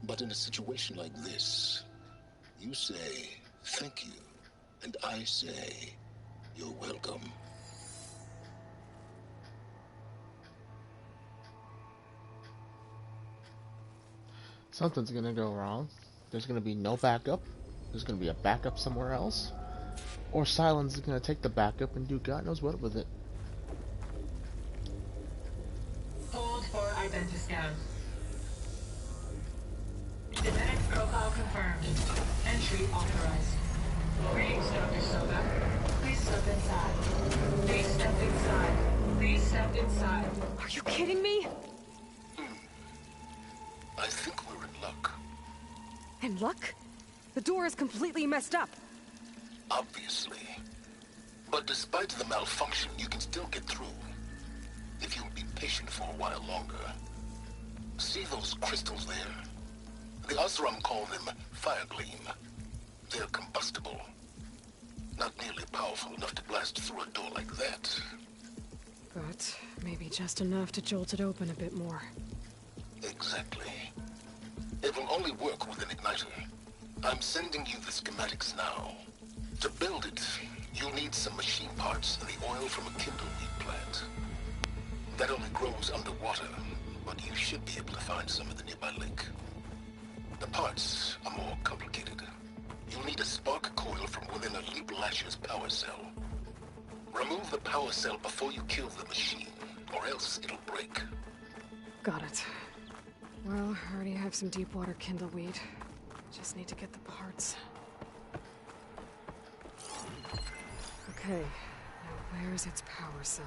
But in a situation like this, you say, thank you, and I say, you're welcome. Something's gonna go wrong. There's gonna be no backup. There's gonna be a backup somewhere else. Or Silence is gonna take the backup and do God knows what with it. Hold for identiscan. Genetic profile confirmed. Entry authorized. Greetings, Dr. Soda. Please step inside. Please step inside. Please step inside. Are you kidding me? I think we're in luck. In luck? The door is completely messed up. Obviously. But despite the malfunction, you can still get through. If you'll be patient for a while longer. See those crystals there? The Oseram call them Firegleam. They're combustible. Not nearly powerful enough to blast through a door like that. But maybe just enough to jolt it open a bit more. Exactly. It will only work with an igniter. I'm sending you the schematics now. To build it, you'll need some machine parts and the oil from a kindleweed plant. That only grows underwater, but you should be able to find some at the nearby lake. The parts are more complicated. You'll need a spark coil from within a Leap Lasher's power cell. Remove the power cell before you kill the machine, or else it'll break. Got it. Well, I already have some deep water kindleweed. Just need to get the parts. Okay, now where's its power cell?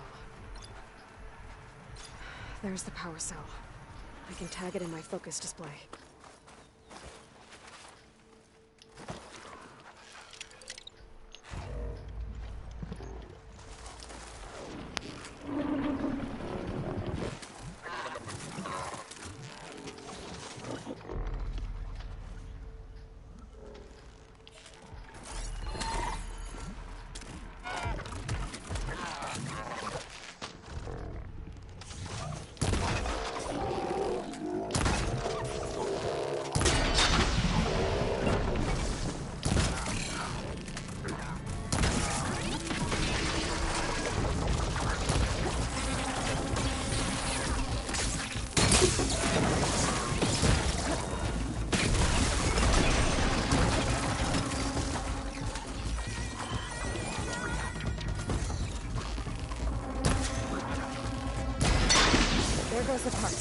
There's the power cell. I can tag it in my focus display. There goes the part.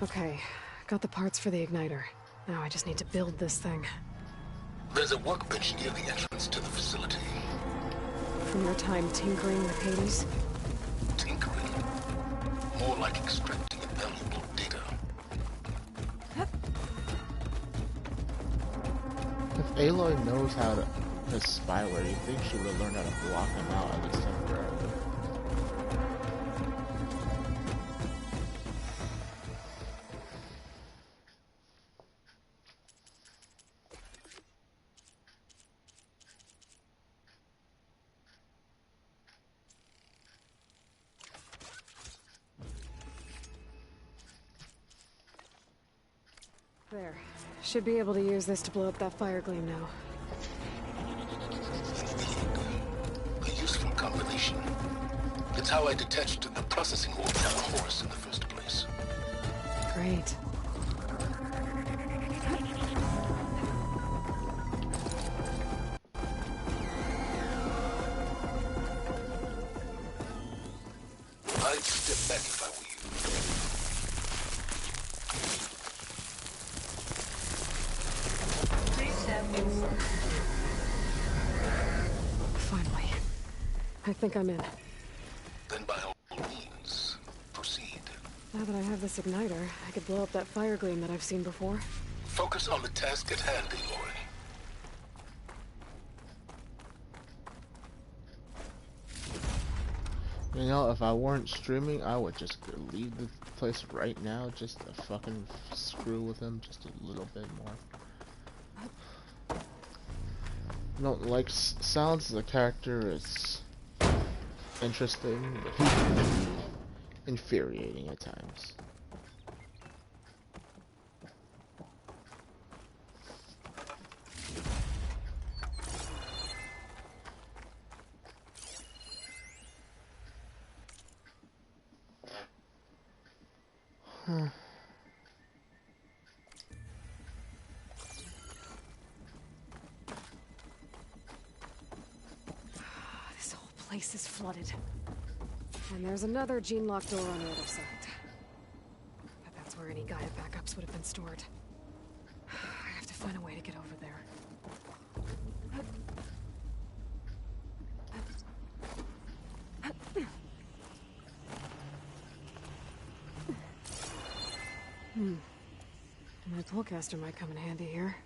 Okay, got the parts for the igniter. Now I just need to build this thing. There's a workbench near the entrance to the facility. From your time tinkering with Hades? Tinkering? More like extracting valuable data. If Aloy knows how to spyware, you think she would have learned how to block him out at least temporarily. There. Should be able to use this to blow up that Firegleam now. A useful combination. It's how I detached the processing orb from the horse in the first place. Great. I'd step back if I were you. I think I'm in. Then by all means, proceed. Now that I have this igniter, I could blow up that fire gleam that I've seen before. Focus on the task at hand, Aloy. You know, if I weren't streaming, I would just leave the place right now just to fucking screw with him just a little bit more. I don't like sounds as a character. It's interesting, but he can be infuriating at times. This whole place is flooded. And there's another gene-locked door on the other side. But that's where any Gaia backups would have been stored. I have to find a way to get over there. My pullcaster might come in handy here.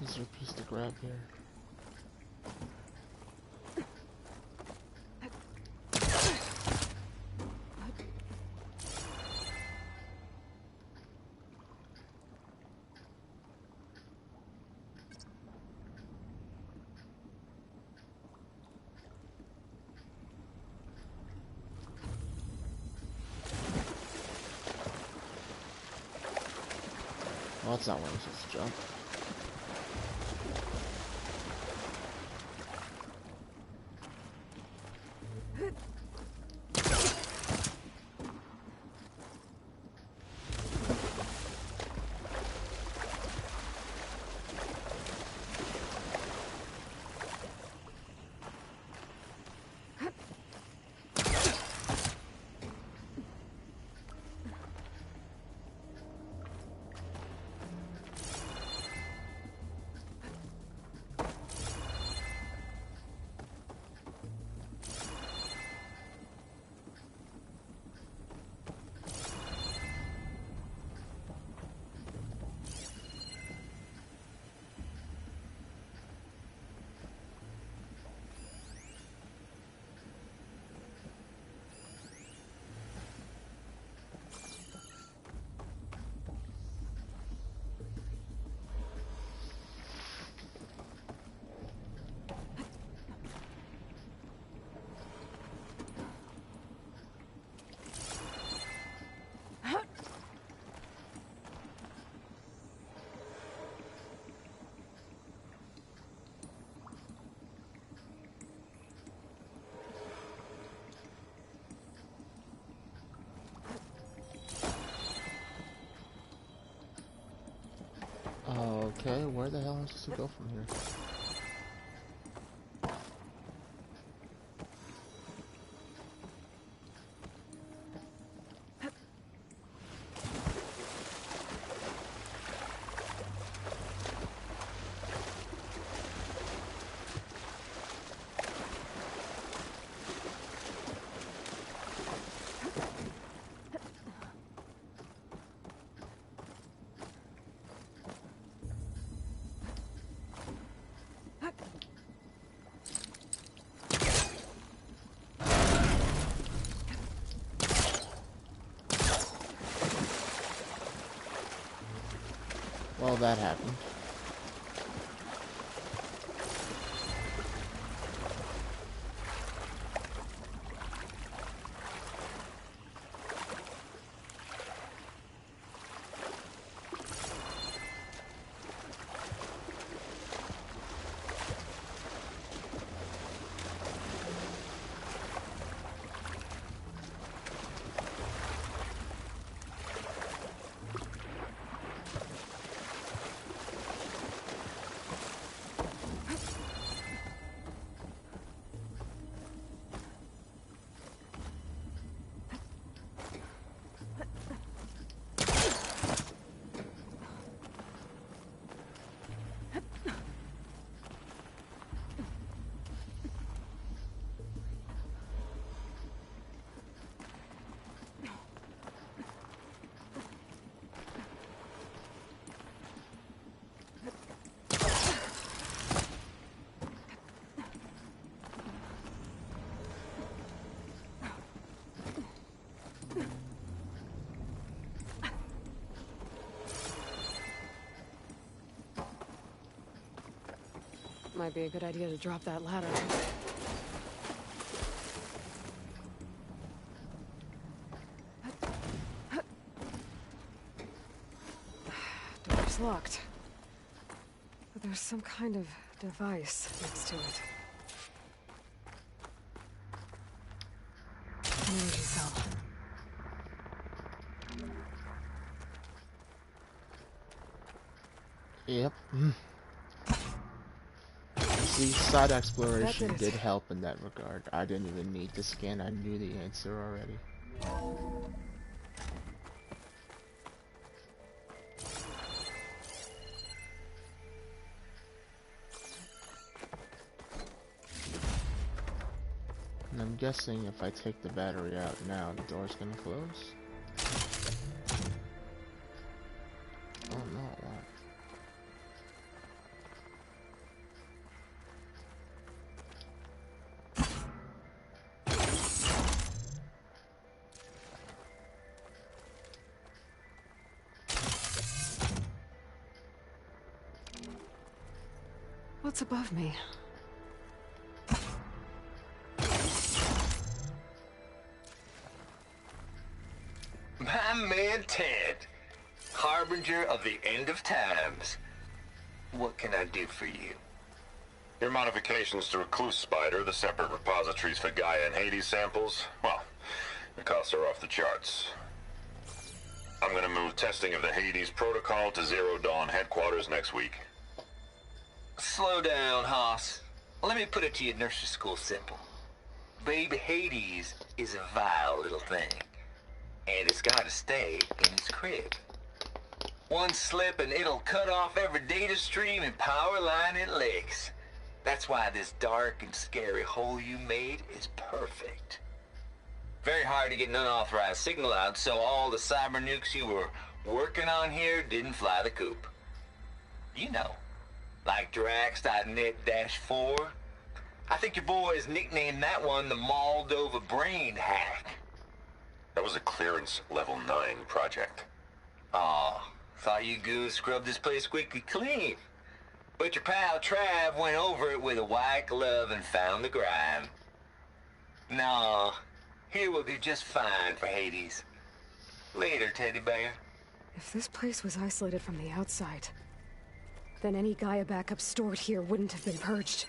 Is there a piece to grab here? Well, that's not where I'm supposed to jump. Okay, where the hell am I supposed to go from here? that happened. Might be a good idea to drop that ladder. Door's locked. But there's some kind of device next to it. An energy cell. Yep. See, side exploration did help in that regard. I didn't even need to scan, I knew the answer already. And I'm guessing if I take the battery out now, the door's gonna close. Oh no, it won't. What's above me? My man Ted, harbinger of the end of times. What can I do for you? Your modifications to Recluse Spider, the separate repositories for Gaia and Hades samples, well, the costs are off the charts. I'm gonna move testing of the Hades protocol to Zero Dawn headquarters next week. Slow down, Hoss. Let me put it to you nursery school simple. Baby Hades is a vile little thing, and it's gotta stay in its crib. One slip and it'll cut off every data stream and power line it licks. That's why this dark and scary hole you made is perfect. Very hard to get an unauthorized signal out, so all the cyber nukes you were working on here didn't fly the coop. You know, like Drax.net-4. I think your boys nicknamed that one the Moldova Brain Hack. That was a clearance level 9 project. Aw, thought you goons scrubbed this place squeaky clean. But your pal Trav went over it with a white glove and found the grime. No, here will do just fine for Hades. Later, teddy bear. If this place was isolated from the outside, then any Gaia backup stored here wouldn't have been purged.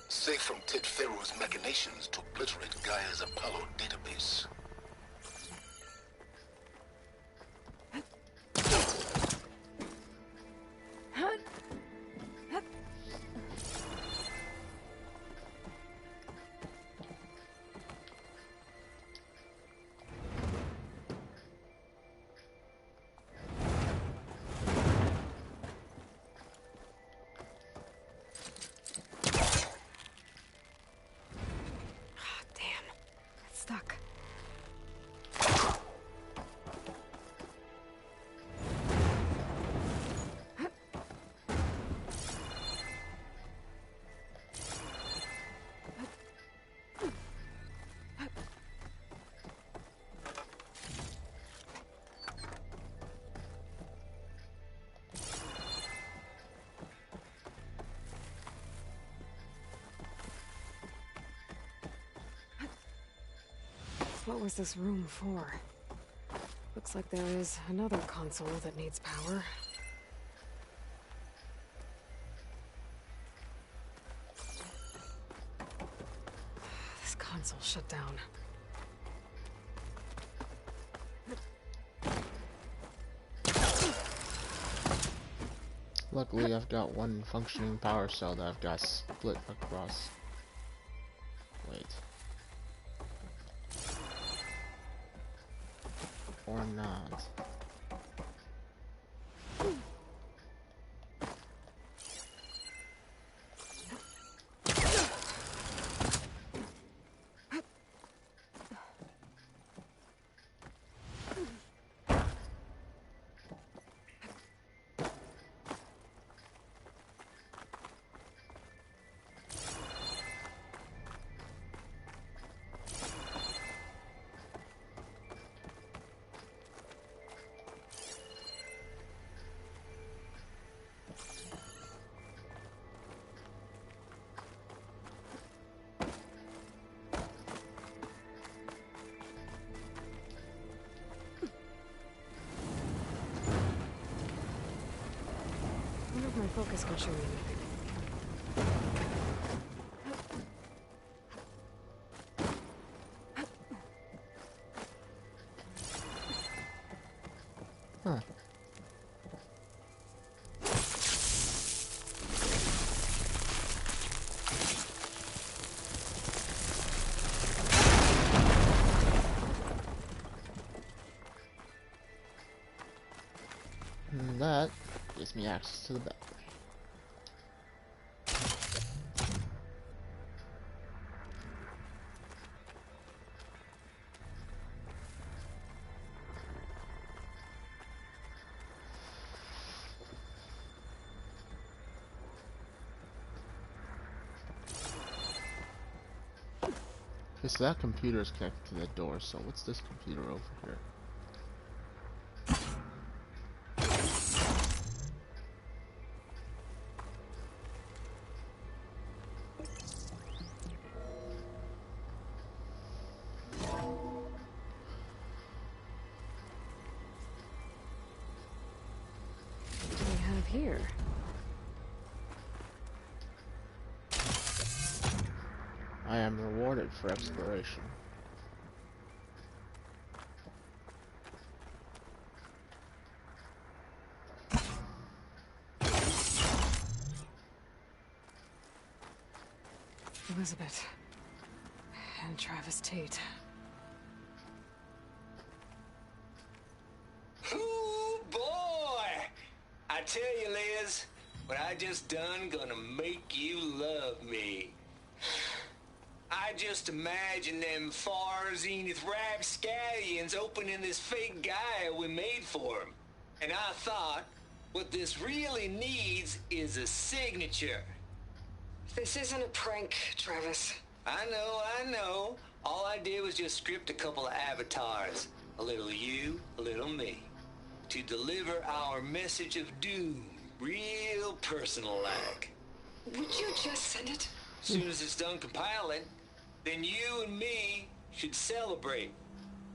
Safe from Ted Pharaoh's machinations to obliterate Gaia's Apollo database. What was this room for? Looks like there is another console that needs power. This console shut down. Luckily, I've got one functioning power cell that I've got split across. Wait. Or not. My focus can show me anything. Huh. And that gives me access to the back. Okay, so that computer is connected to the door, so what's this computer over here? What do we have here? I am rewarded for exploration. Elizabeth. And Travis Tate. Ooh, boy! I tell you, Liz, what I just done gonna make you love me. I just imagine them far zenith rapscallions opening this fake guy we made for him. And I thought, what this really needs is a signature. This isn't a prank, Travis. I know. All I did was just script a couple of avatars. A little you, a little me. To deliver our message of doom, real personal-like. Would you just send it? As soon as it's done compiling, then you and me should celebrate.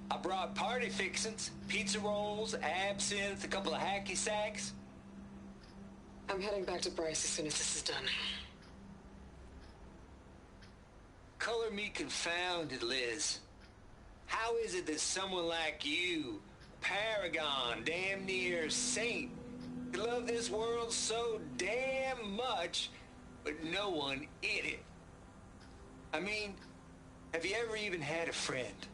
I brought party fixins, pizza rolls, absinthe, a couple of hacky sacks. I'm heading back to Bryce as soon as this is done. Color me confounded, Liz. How is it that someone like you, paragon, damn near saint, could love this world so damn much, but no one in it? I mean, have you ever even had a friend?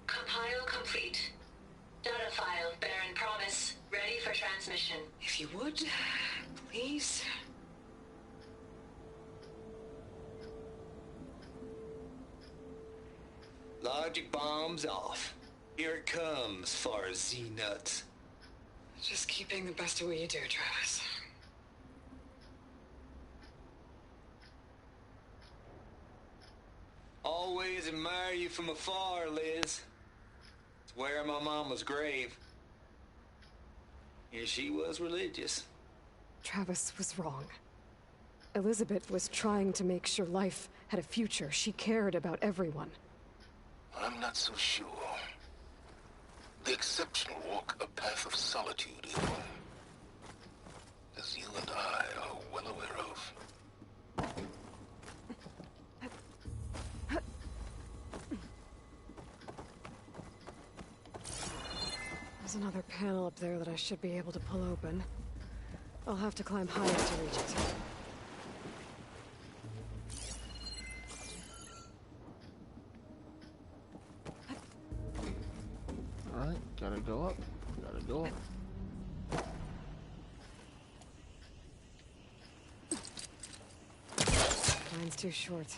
Compile complete. Data file, Baron Promise, ready for transmission. If you would, please. Logic bombs off. Here it comes, far Z-nuts. Just keeping the best of what you do, Travis. Always admire you from afar, Liz. It's where my mama's grave. And she was religious. Travis was wrong. Elizabeth was trying to make sure life had a future. She cared about everyone. I'm not so sure. The exceptional walk a path of solitude, Eivor, as you and I are well aware of. There's another panel up there that I should be able to pull open. I'll have to climb higher to reach it. Alright, gotta go up. Gotta go up. Mine's too short.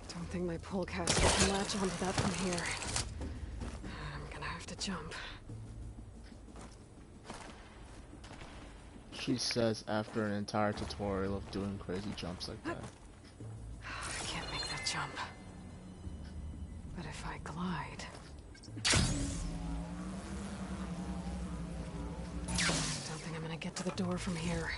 Don't think my polecaster can latch onto that from here. I'm gonna have to jump. She says after an entire tutorial of doing crazy jumps like that. I can't make that jump. But if I glide... Don't think I'm gonna get to the door from here.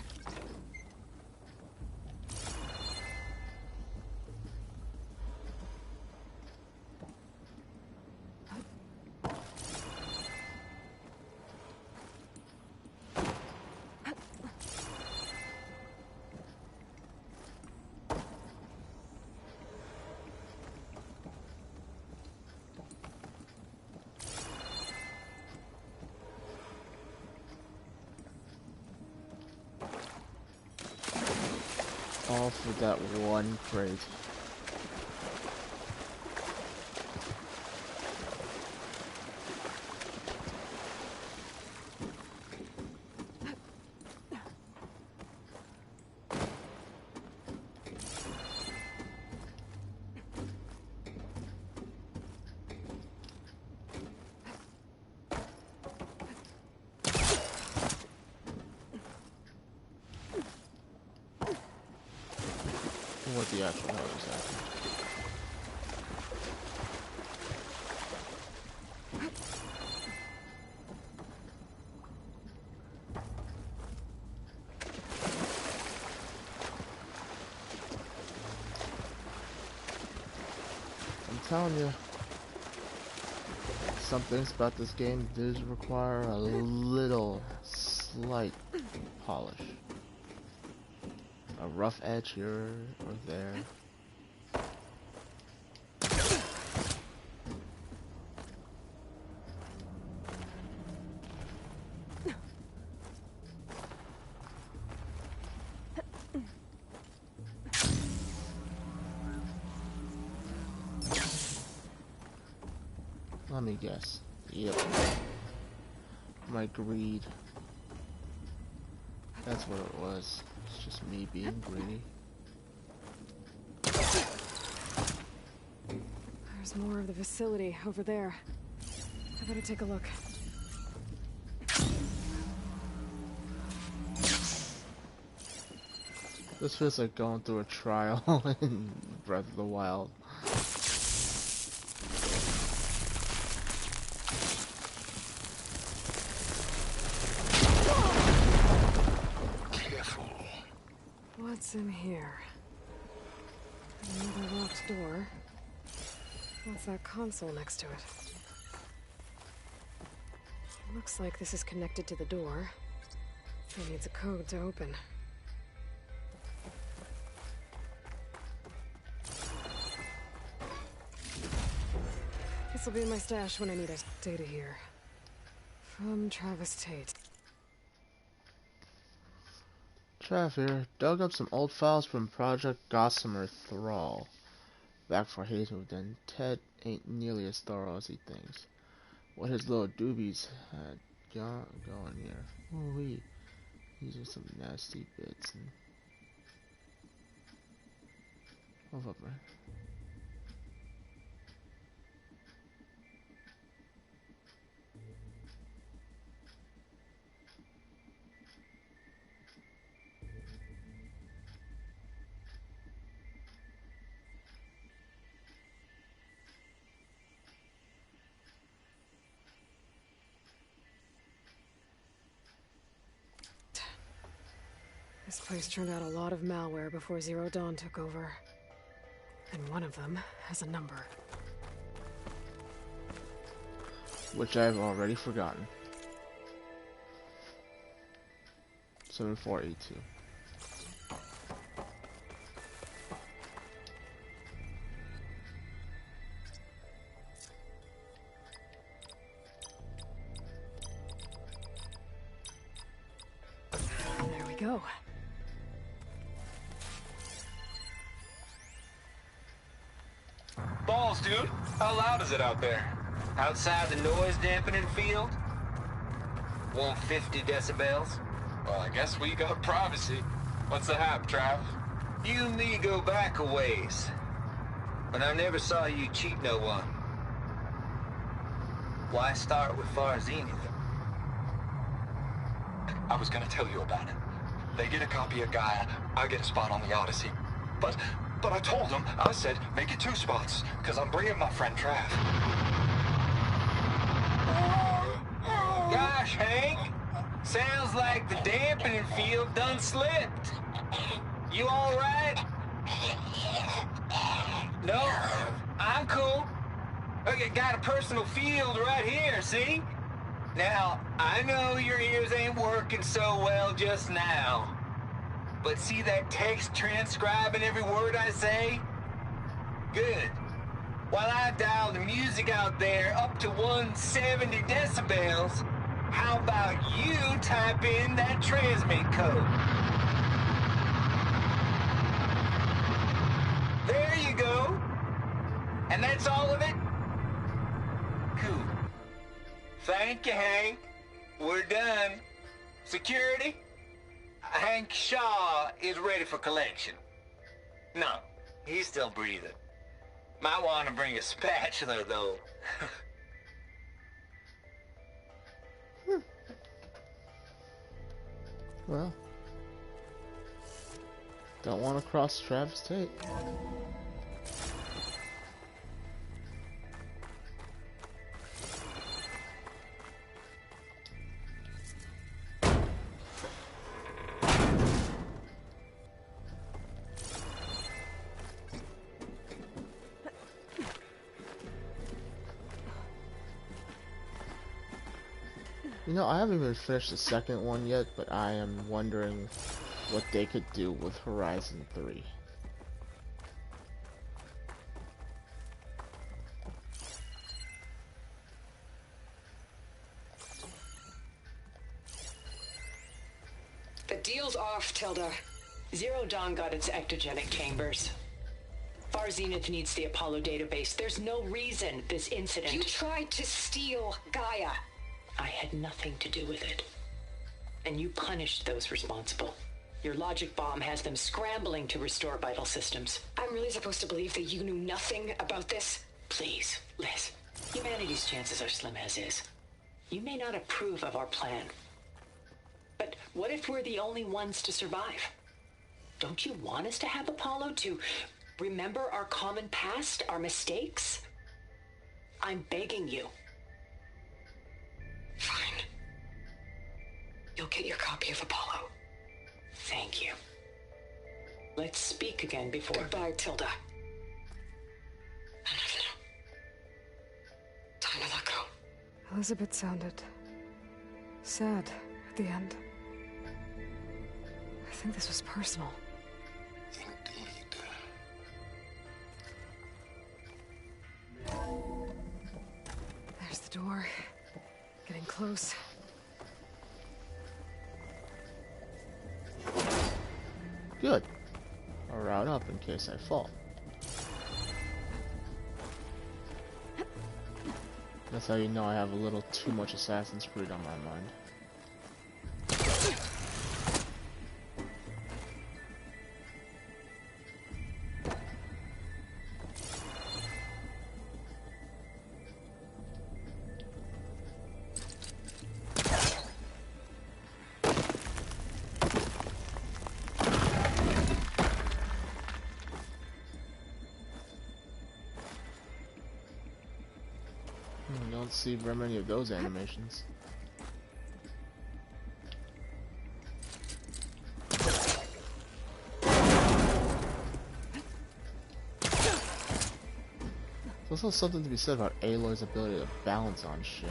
All for that one crate. What the actual hell is that? I'm telling you, some things about this game does require a little slight polish. A rough edge here or there. Let me guess. Yep. My greed. That's what it was. It's just me being greedy. There's more of the facility over there. I better take a look. This feels like going through a trial in Breath of the Wild. What's in here? Another locked door. What's that console next to it? Looks like this is connected to the door. It needs a code to open. This will be in my stash when I need it. Data here. From Travis Tate. Trav here. Dug up some old files from Project Gossamer Thrall. Back for Hades moved in. Ted ain't nearly as thorough as he thinks. What his little doobies had going here. Ooh-wee. These are some nasty bits. And... Move up, man. This place turned out a lot of malware before Zero Dawn took over. And one of them has a number. Which I've already forgotten. 7482. There we go. Balls, dude. How loud is it out there? Outside the noise dampening field? 150 decibels? Well, I guess we got privacy. What's the hap, Trav? You and me go back a ways. But I never saw you cheat no one. Why start with Far Zenith? I was gonna tell you about it. They get a copy of Gaia, I get a spot on the Odyssey. But I told them, I said, make it 2 spots, because I'm bringing my friend Trav. Gosh, Hank. Sounds like the dampening field done slipped. You all right? No, I'm cool. Okay, got a personal field right here, see? Now, I know your ears ain't working so well just now. But see that text transcribing every word I say? Good. While I dial the music out there up to 170 decibels, how about you type in that transmit code? There you go. And that's all of it? Cool. Thank you, Hank. We're done. Security? Hank Shaw is ready for collection. No, he's still breathing. Might want to bring a spatula, though. Well, don't want to cross Travis Tate. You know, I haven't even finished the second one yet, but I am wondering what they could do with Horizon 3. The deal's off, Tilda. Zero Dawn got its ectogenic chambers. Far Zenith needs the Apollo database. There's no reason this incident... You tried to steal Gaia. I had nothing to do with it. And you punished those responsible. Your logic bomb has them scrambling to restore vital systems. I'm really supposed to believe that you knew nothing about this? Please, Liz. Humanity's chances are slim as is. You may not approve of our plan. But what if we're the only ones to survive? Don't you want us to have Apollo to remember our common past, our mistakes? I'm begging you. Fine. You'll get your copy of Apollo. Thank you. Let's speak again before... Goodbye, Tilda. Enough now. Time to let go. Elizabeth sounded sad at the end. I think this was personal. Indeed. There's the door. Getting close. Good. A route up in case I fall. That's how you know I have a little too much Assassin's Creed on my mind. Don't see very many of those animations. also something to be said about Aloy's ability to balance on shit.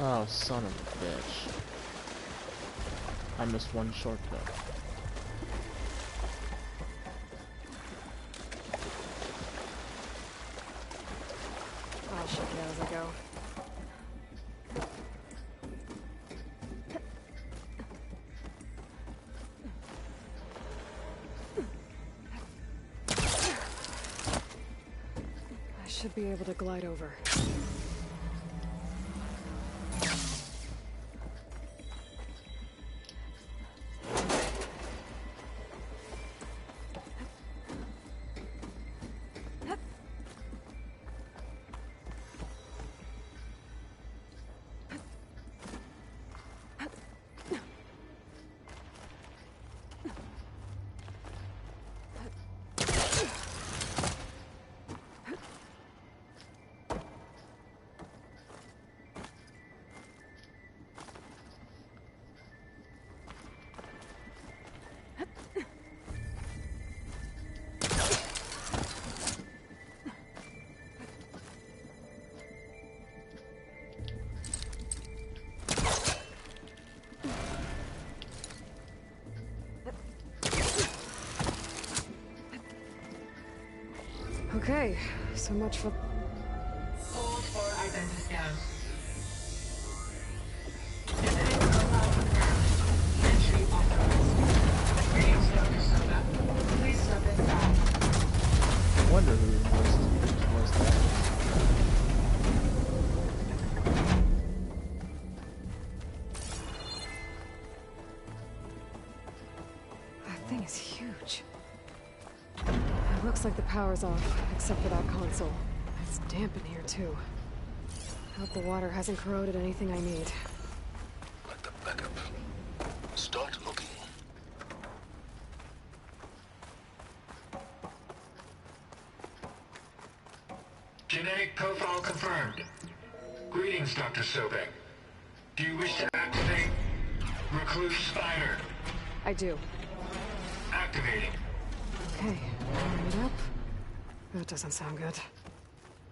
Oh, son of a bitch. I missed one shortcut. I'll check it out as I go. I should be able to glide over. Okay, so much for... Hold for identiscan. Entry authorized. Greetings, Dr. Soda. Please step inside. I wonder who voiced that. That thing is huge. It looks like the power's off, except for that console. It's damp in here, too. Hope the water hasn't corroded anything I need. Like the backup. Start looking. Genetic profile confirmed. Greetings, Dr. Sobek. Do you wish to activate Recluse Spider? I do. Activating. Okay, warm it up. That doesn't sound good.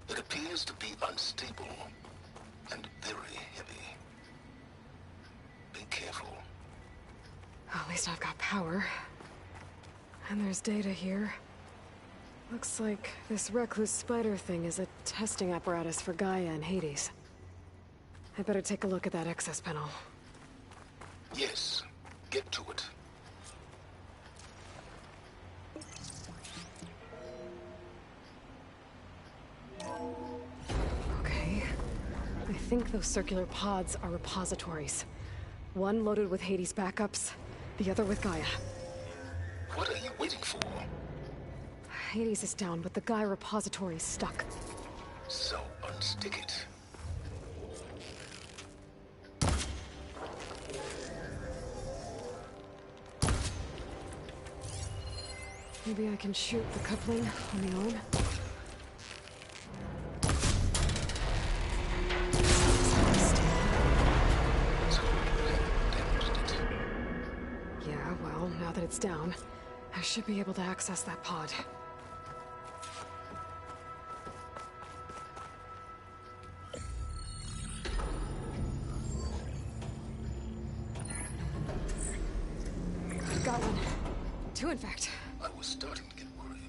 It appears to be unstable and very heavy. Be careful. At least I've got power. And there's data here. Looks like this Recluse Spider thing is a testing apparatus for Gaia and Hades. I better take a look at that access panel. Yes, get to it. Okay. I think those circular pods are repositories. One loaded with Hades backups, the other with Gaia. What are you waiting for? Hades is down, but the Gaia repository is stuck. So unstick it. Maybe I can shoot the coupling on my own. Yeah, well, now that it's down, I should be able to access that pod. Got one. Two, in fact. I was starting to get worried.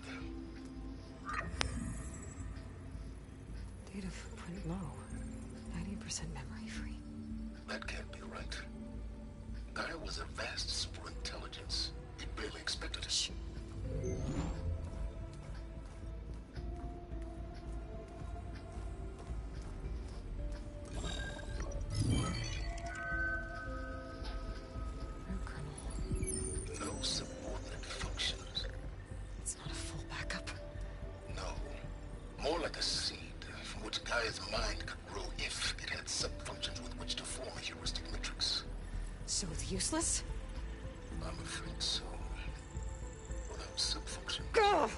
Data footprint low. 90% memory free. That can't be right. Gaia was a vast super intelligence. It barely expected it. No subordinate functions. It's not a full backup. No. More like a seed from which Gaia's mind could grow if it had sub-functions with which to form a heuristic matrix. So it's useless? I'm afraid so. Without sub-functions. Ugh!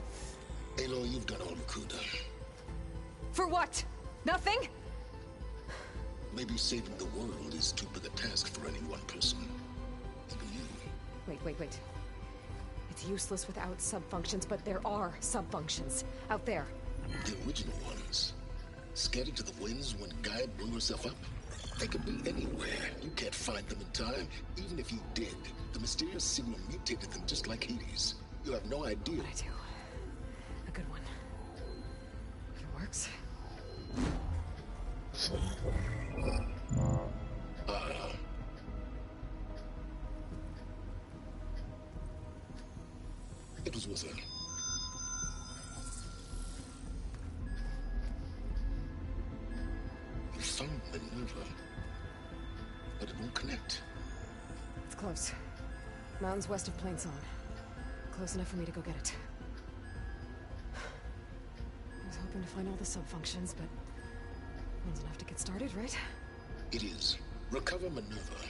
Aloy, you've done all you could. For what? Nothing? Maybe saving the world is too big a task for any one person. Even you. Wait. It's useless without sub-functions, but there are sub-functions out there. The original ones. Scattered to the winds when Gaia blew herself up? They could be anywhere. You can't find them in time. Even if you did, the mysterious signal mutated them just like Hades. You have no idea. But I do. A good one. If it works. It was with her. You found Minerva, but it won't connect. It's close. Mountains west of Plainsong. Close enough for me to go get it. I was hoping to find all the sub-functions, but one's enough to get started, right? It is. Recover Minerva.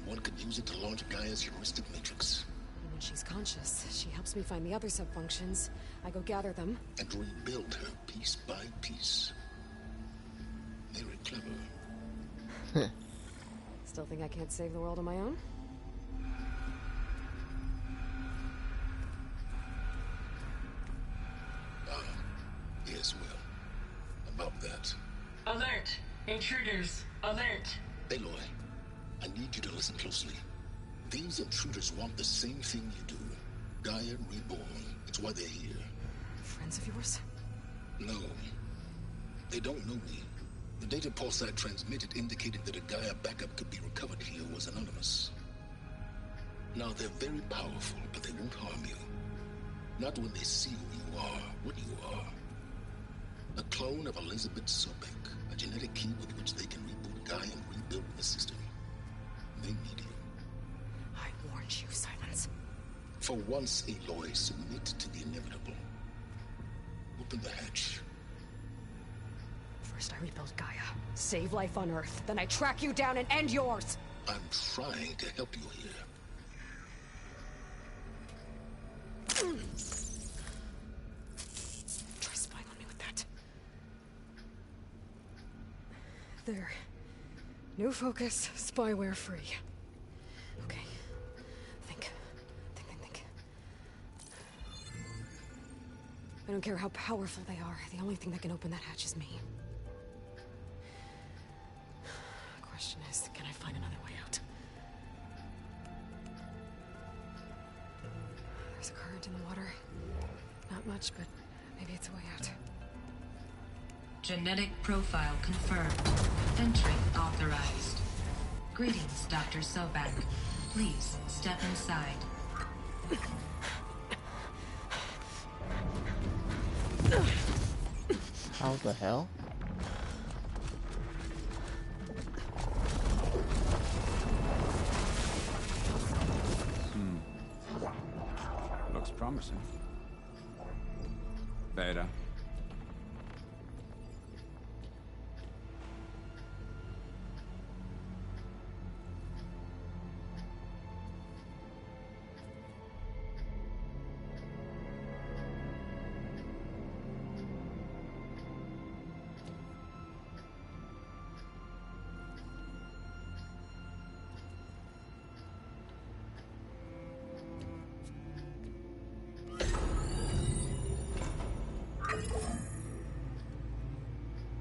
One could use it to launch Gaia's heuristic matrix. And when she's conscious, she helps me find the other sub-functions. I go gather them. And rebuild her piece by piece. Very clever. Still think I can't save the world on my own? Yes, well. About that. Alert! Intruders! Alert! Aloy, I need you to listen closely. These intruders want the same thing you do. Gaia reborn. It's why they're here. Friends of yours? No. They don't know me. The data Pulsar transmitted indicated that a Gaia backup could be recovered here was anonymous. Now, they're very powerful, but they won't harm you. Not when they see who you are, what you are. A clone of Elizabeth Sobek, a genetic key with which they can reboot Gaia and rebuild the system. They need you. I warned you, Silence. For once, Aloy, submit to the inevitable. Open the hatch. First I rebuild Gaia, save life on Earth, then I track you down and end yours! I'm trying to help you here. Try spying on me with that. There. New focus, spyware free. Okay. Think. I don't care how powerful they are. The only thing that can open that hatch is me. The question is, can I find another way out? There's a current in the water. Not much, but maybe it's a way out. Genetic profile confirmed. Entry authorized. Greetings, Dr. Sobek. Please step inside. How the hell? Looks promising. Beta.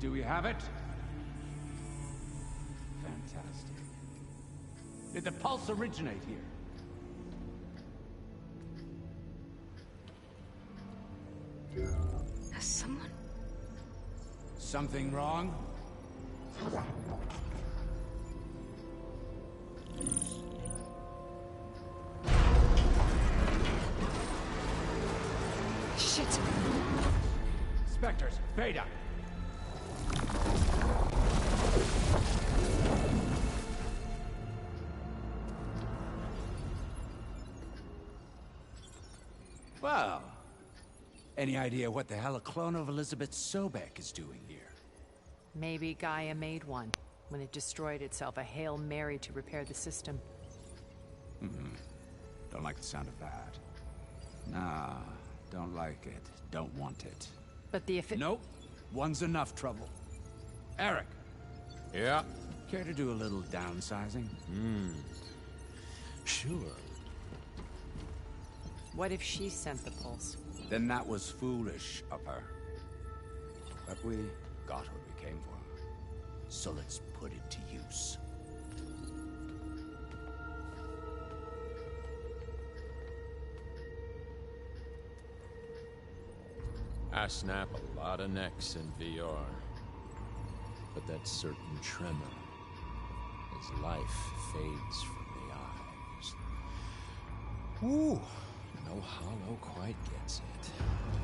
Do we have it? Fantastic. Did the pulse originate here? Has someone... Something wrong? Shit! Spectres, Beta! Well, any idea what the hell a clone of Elizabeth Sobek is doing here? Maybe Gaia made one when it destroyed itself, a Hail Mary to repair the system. Don't like the sound of that. Nah, don't like it. Don't want it. But the Nope. One's enough trouble. Eric. Yeah? Care to do a little downsizing? Sure. What if she sent the pulse? Then that was foolish of her. But we got what we came for. So let's put it to use. I snap a lot of necks in VR. But that certain tremor as life fades from the eyes. Ooh, no hollow quite gets it.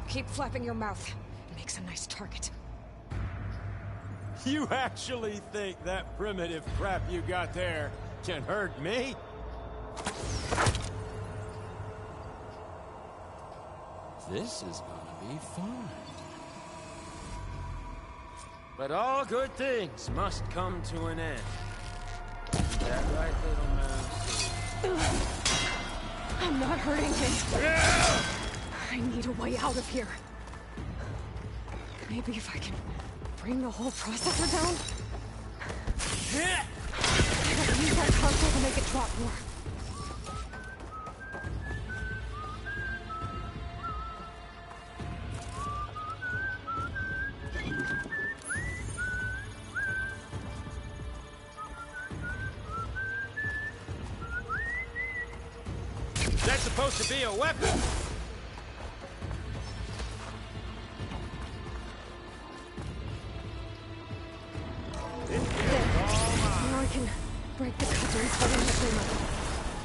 Keep flapping your mouth. It makes a nice target. You actually think that primitive crap you got there can hurt me? This is gonna be fun. But all good things must come to an end. Is that right, little mouse? I'm not hurting him. I need a way out of here. Maybe if I can bring the whole processor down? I gotta use that console to make it drop more. That's supposed to be a weapon! Now I can break the couplings holding the thing up.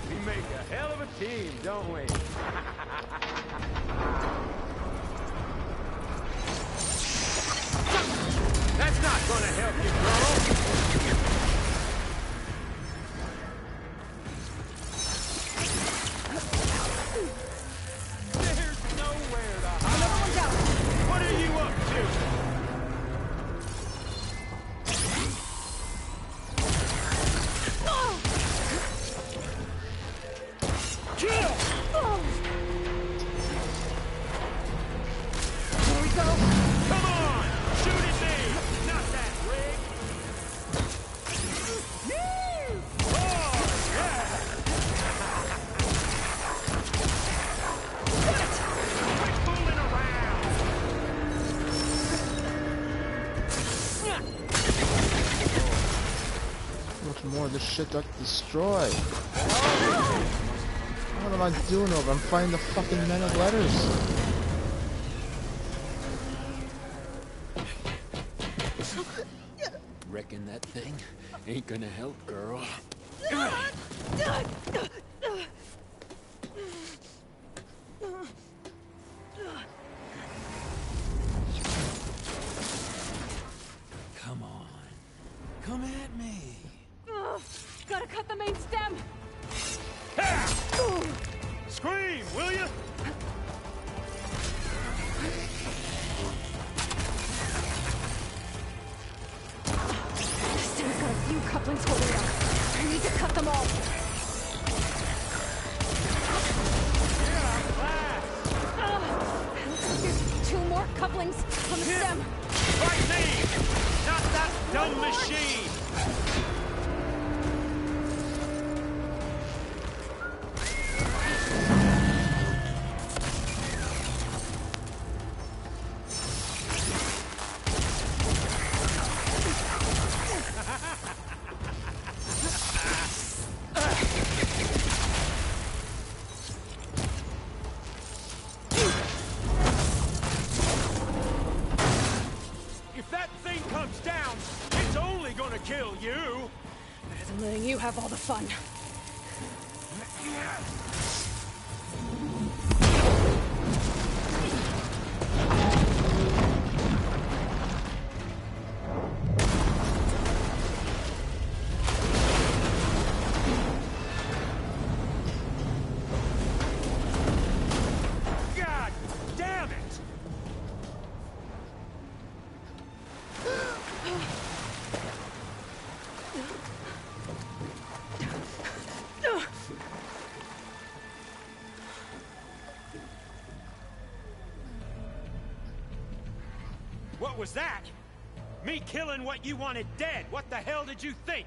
We make a hell of a team, don't we? That's not gonna help you, girl! There's nowhere to hide! Another one down! What are you up to? Here we go! Come on! Shoot at me! Not that rig! Oh, yeah! Quit fooling around! Much more of this shit got destroyed. What am I doing over? I'm fighting the fucking men of letters. Reckon that thing ain't gonna help, girl. Come on. Come at me. Gotta cut the main stem! Scream, will you? This thing's got a few couplings holding up. I need to cut them all. Looks like there's 2 more couplings on the stem. Fight me! Not that dumb machine! I'm letting you have all the fun. God damn it! What was that? Me killing what you wanted dead. What the hell did you think?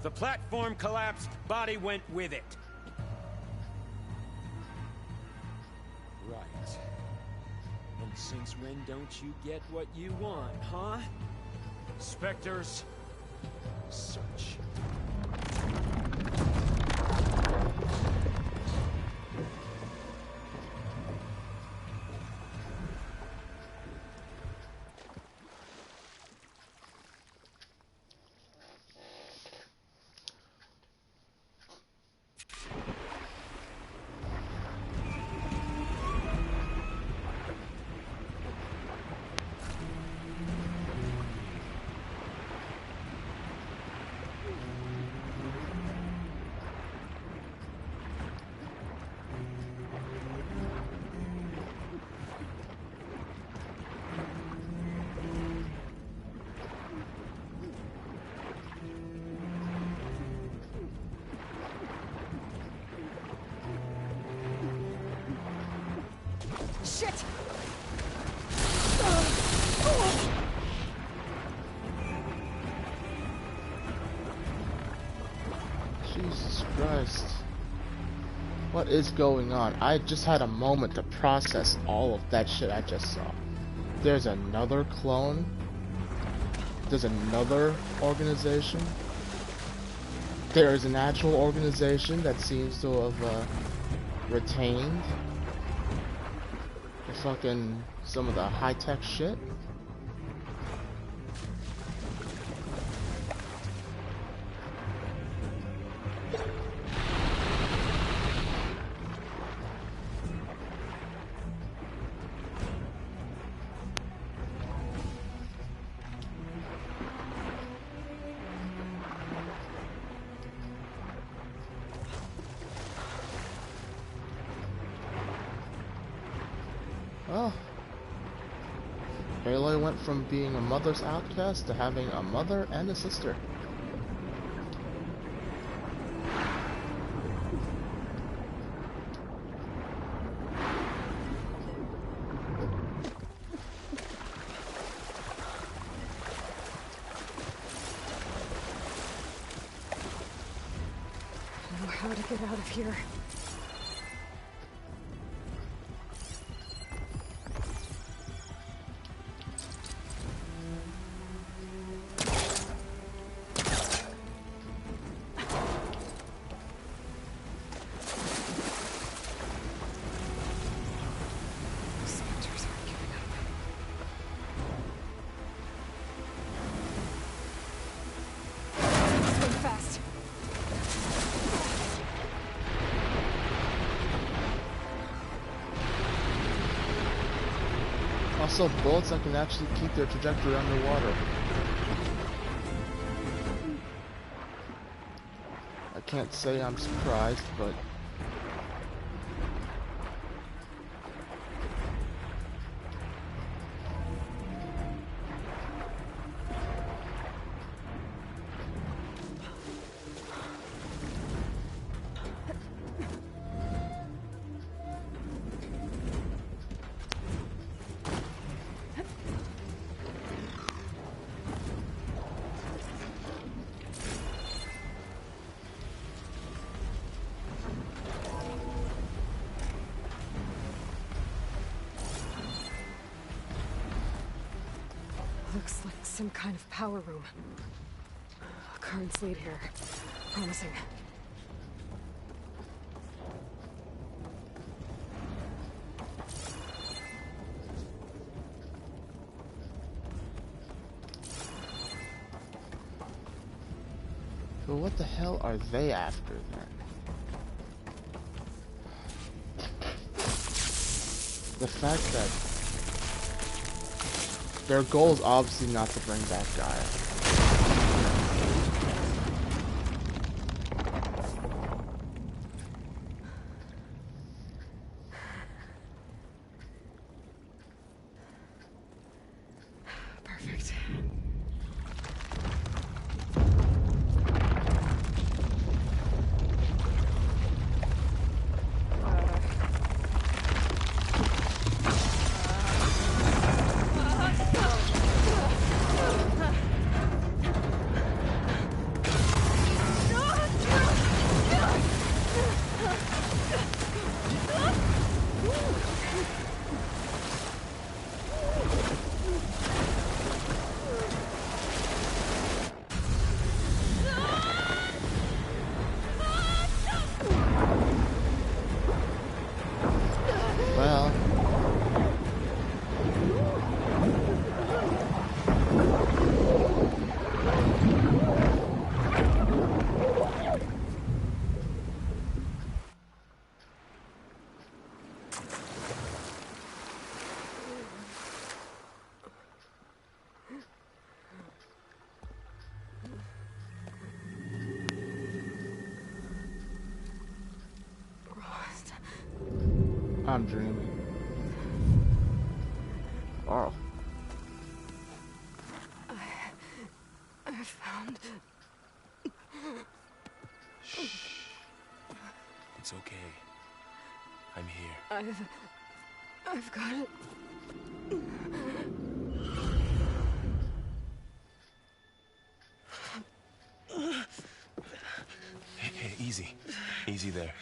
The platform collapsed, body went with it. Right. And since when don't you get what you want, huh? Spectres, search. Shit! Jesus Christ. What is going on? I just had a moment to process all of that shit I just saw. There's another clone. There's another organization. There is an actual organization that seems to have retained the fucking some of the high-tech shit. Oh. Aloy went from being a mother's outcast to having a mother and a sister. I know how to get out of here. Also, bullets that can actually keep their trajectory underwater. I can't say I'm surprised, but... Looks like some kind of power room. Currents lead here. Promising. But what the hell are they after then? The fact that their goal is obviously not to bring back Gaia. Perfect. Well, I'm dreaming. Oh. I found... It's okay. I'm here. I've got it. Hey, easy. Easy there.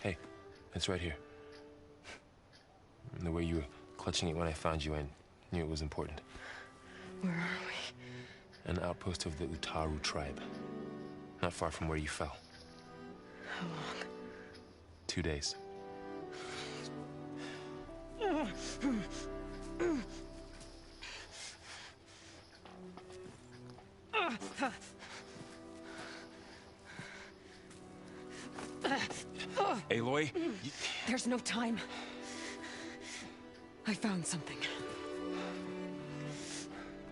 Hey. It's right here. And the way you were clutching it when I found you, I knew it was important. Where are we? An outpost of the Utaru tribe. Not far from where you fell. How long? 2 days. Aloy? There's no time. I found something.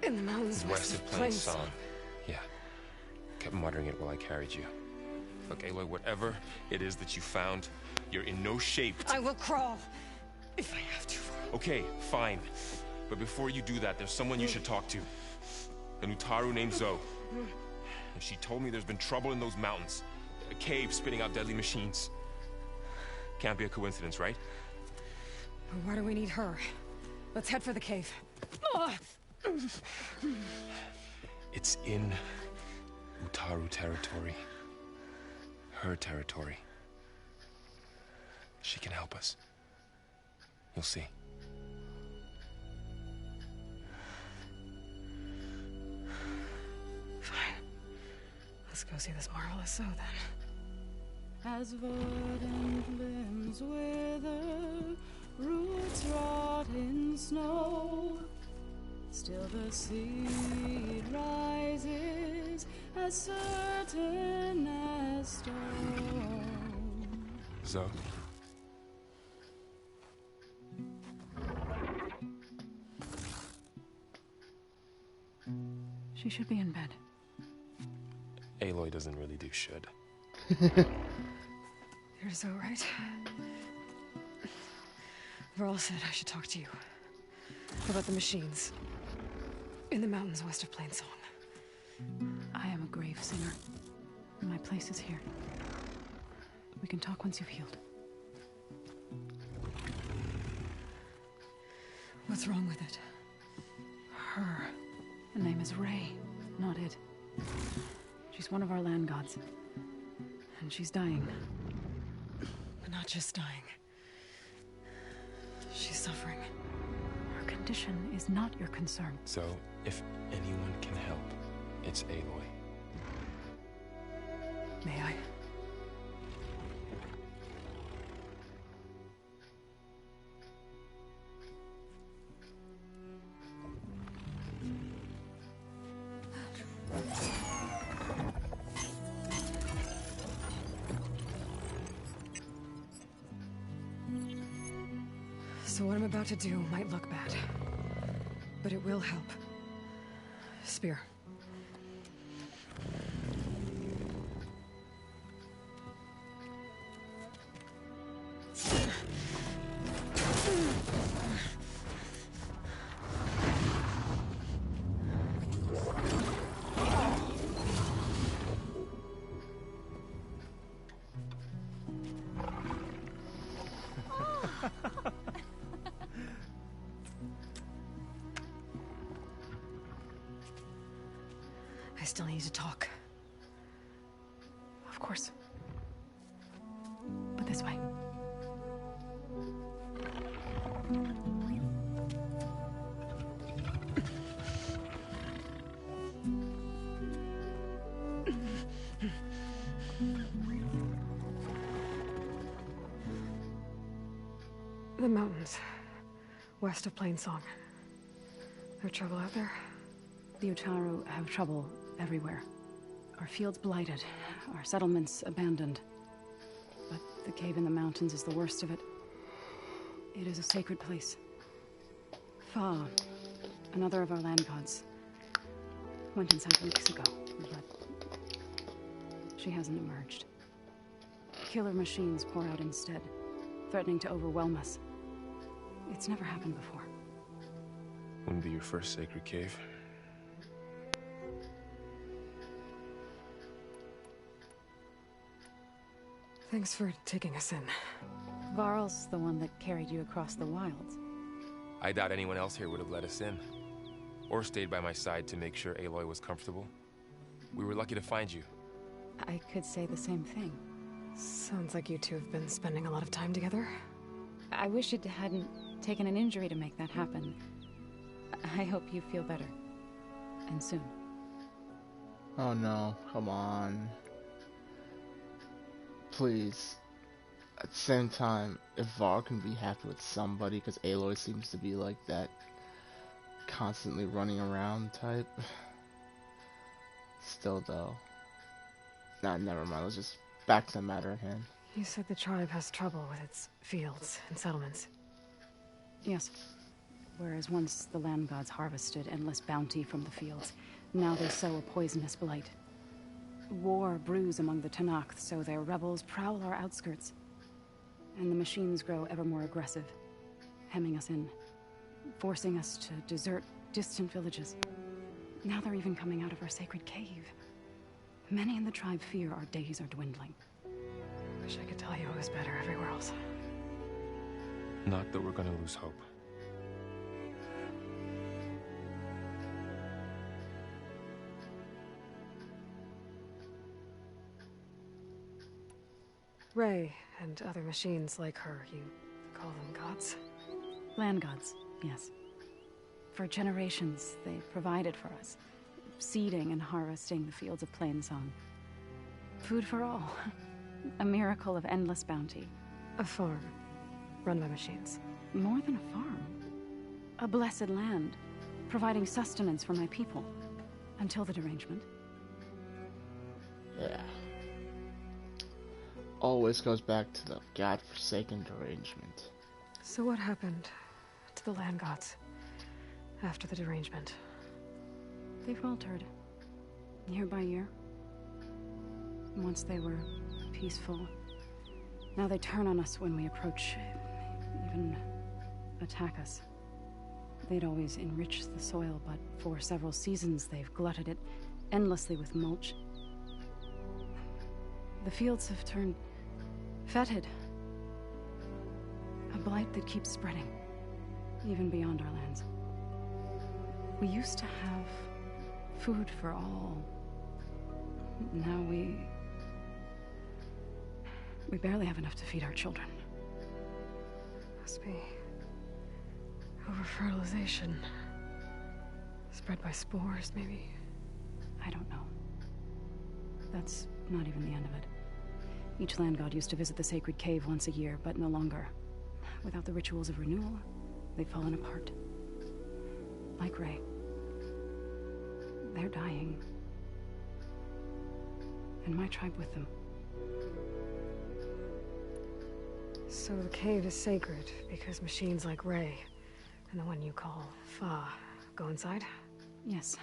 In the mountains West of Plain Song. Yeah. Kept muttering it while I carried you. Look, Aloy, whatever it is that you found, you're in no shape to... I will crawl. If I have to. Okay, fine. But before you do that, there's someone you should talk to. An Utaru named Zoe. And she told me there's been trouble in those mountains. A cave spitting out deadly machines. Can't be a coincidence, right? Why do we need her? Let's head for the cave. It's in Utaru territory. Her territory. She can help us. You'll see. Fine. Let's go see this marvelous Zoe then. As verdant limbs wither, roots rot in snow, still the seed rises as certain as stone. Zoe? She should be in bed. Aloy doesn't really do should. You're so right. Varl said I should talk to you about the machines in the mountains west of Plainsong. I am a grave singer. My place is here. We can talk once you've healed. What's wrong with it? Her. The name is Ray, not it. She's one of our land gods. And she's dying. But not just dying. She's suffering. Her condition is not your concern. So, if anyone can help, it's Aloy. May I? So what I'm about to do might look bad, but it will help. Spear. I still need to talk. Of course. But this way. The mountains, west of Plainsong. There trouble out there? The Utaru have trouble everywhere. Our fields blighted, our settlements abandoned. But the cave in the mountains is the worst of it. It is a sacred place. Fa, another of our land gods, went inside weeks ago, but she hasn't emerged. Killer machines pour out instead, threatening to overwhelm us. It's never happened before. Wouldn't be your first sacred cave. Thanks for taking us in. Varl's the one that carried you across the wilds. I doubt anyone else here would have let us in. Or stayed by my side to make sure Aloy was comfortable. We were lucky to find you. I could say the same thing. Sounds like you two have been spending a lot of time together. I wish it hadn't taken an injury to make that happen. I hope you feel better. And soon. Oh no, come on. Please. At the same time, if Var can be happy with somebody, because Aloy seems to be like that constantly running around type. Still though. Nah, never mind, let's just back to the matter at hand. You said the tribe has trouble with its fields and settlements. Yes. Whereas once the land gods harvested endless bounty from the fields, now they sow a poisonous blight. War brews among the Tenakth, so their rebels prowl our outskirts. And the machines grow ever more aggressive, hemming us in, forcing us to desert distant villages. Now they're even coming out of our sacred cave. Many in the tribe fear our days are dwindling. Wish I could tell you it was better everywhere else. Not that we're gonna lose hope. Ray and other machines like her, you call them gods? Land gods, yes. For generations, they provided for us, seeding and harvesting the fields of Plainsong. Food for all. A miracle of endless bounty. A farm, run by machines. More than a farm. A blessed land, providing sustenance for my people. Until the derangement. Yeah. Always goes back to the godforsaken derangement. So what happened to the land gods after the derangement? They faltered, year by year. Once they were peaceful. Now they turn on us when we approach, even attack us. They'd always enriched the soil, but for several seasons they've glutted it endlessly with mulch. The fields have turned fetid. A blight that keeps spreading, even beyond our lands. We used to have food for all. Now we barely have enough to feed our children. Must be over-fertilization. Spread by spores, maybe? I don't know. That's not even the end of it. Each land god used to visit the sacred cave once a year, but no longer. Without the rituals of renewal, they've fallen apart. Like Ray. They're dying. And my tribe with them. So the cave is sacred because machines like Ray and the one you call Fa go inside? Yes.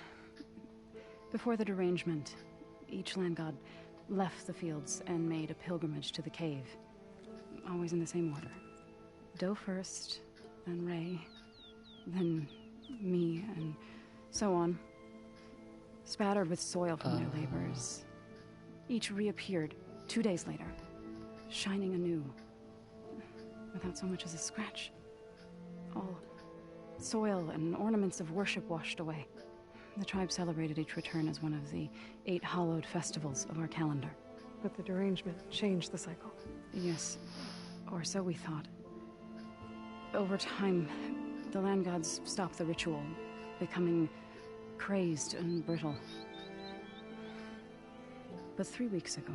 Before the derangement, each land god left the fields and made a pilgrimage to the cave. Always in the same order. Doe first, then Ray, then me, and so on. Spattered with soil from their labors. Each reappeared 2 days later, shining anew. Without so much as a scratch. All soil and ornaments of worship washed away. The tribe celebrated each return as one of the 8 hallowed festivals of our calendar. But the derangement changed the cycle. Yes, or so we thought. Over time, the land gods stopped the ritual, becoming crazed and brittle. But 3 weeks ago,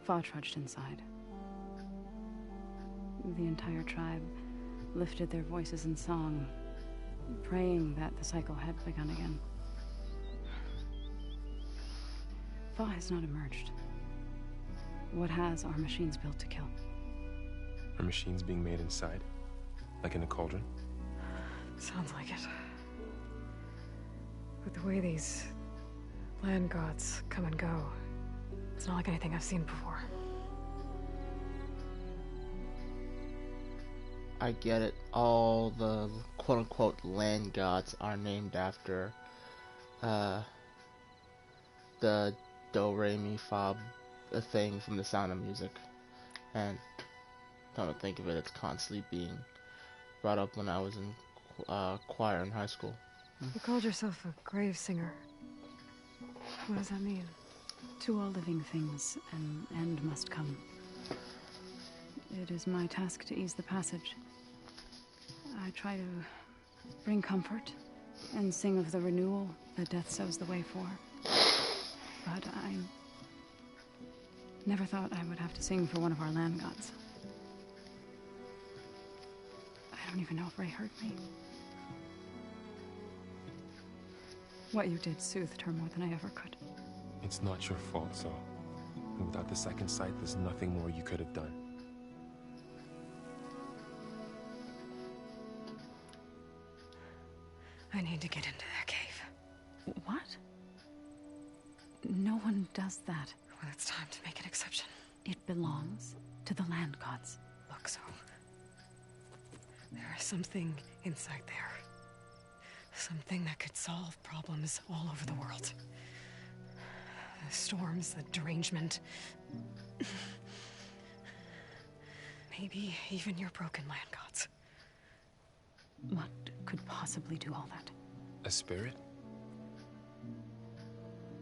Fa trudged inside. The entire tribe lifted their voices in song, praying that the cycle had begun again. Fa has not emerged. What has are machines built to kill. Are machines being made inside? Like in a cauldron? Sounds like it. But the way these land gods come and go, it's not like anything I've seen before. I get it. All the quote-unquote land gods are named after the Do Re Mi Fa thing from The Sound of Music. And come to think of it, it's constantly being brought up when I was in choir in high school. You called yourself a grave singer. What does that mean? To all living things, an end must come. It is my task to ease the passage. I try to bring comfort and sing of the renewal that death sows the way for. But I never thought I would have to sing for one of our land gods. I don't even know if Ray heard me. What you did soothed her more than I ever could. It's not your fault, so without the second sight, there's nothing more you could have done. I need to get into that cave. What? No one does that. Well, it's time to make an exception. It belongs to the land gods. Look, so there is something inside there. Something that could solve problems all over the world. The storms, the derangement. Maybe even your broken land gods. What could possibly do all that? A spirit?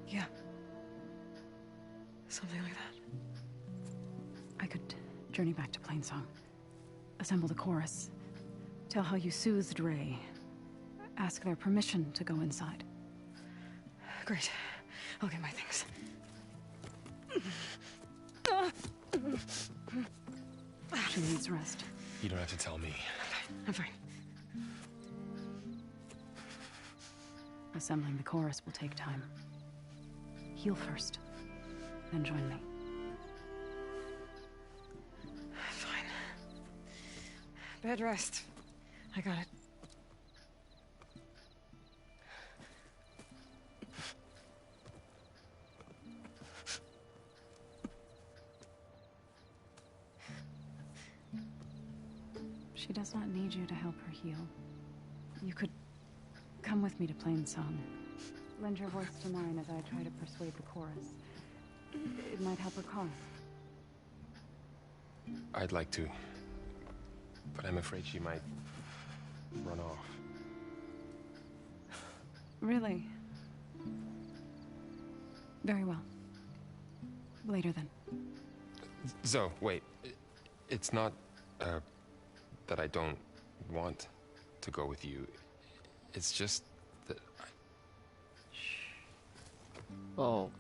Yeah. Something like that. I could journey back to Plainsong. Assemble the chorus. Tell how you soothed Ray. Ask their permission to go inside. Great. I'll get my things. She needs rest. You don't have to tell me. I'm fine. Assembling the chorus will take time. Heal first, then join me. Fine. Bed rest. I got it. She does not need you to help her heal. You could come with me to Plainsong. Lend your voice to mine as I try to persuade the chorus. It might help her cause. I'd like to, but I'm afraid she might run off. Really? Very well. Later then. Zoe, wait. It's not, that I don't want to go with you. It's just that I... Oh.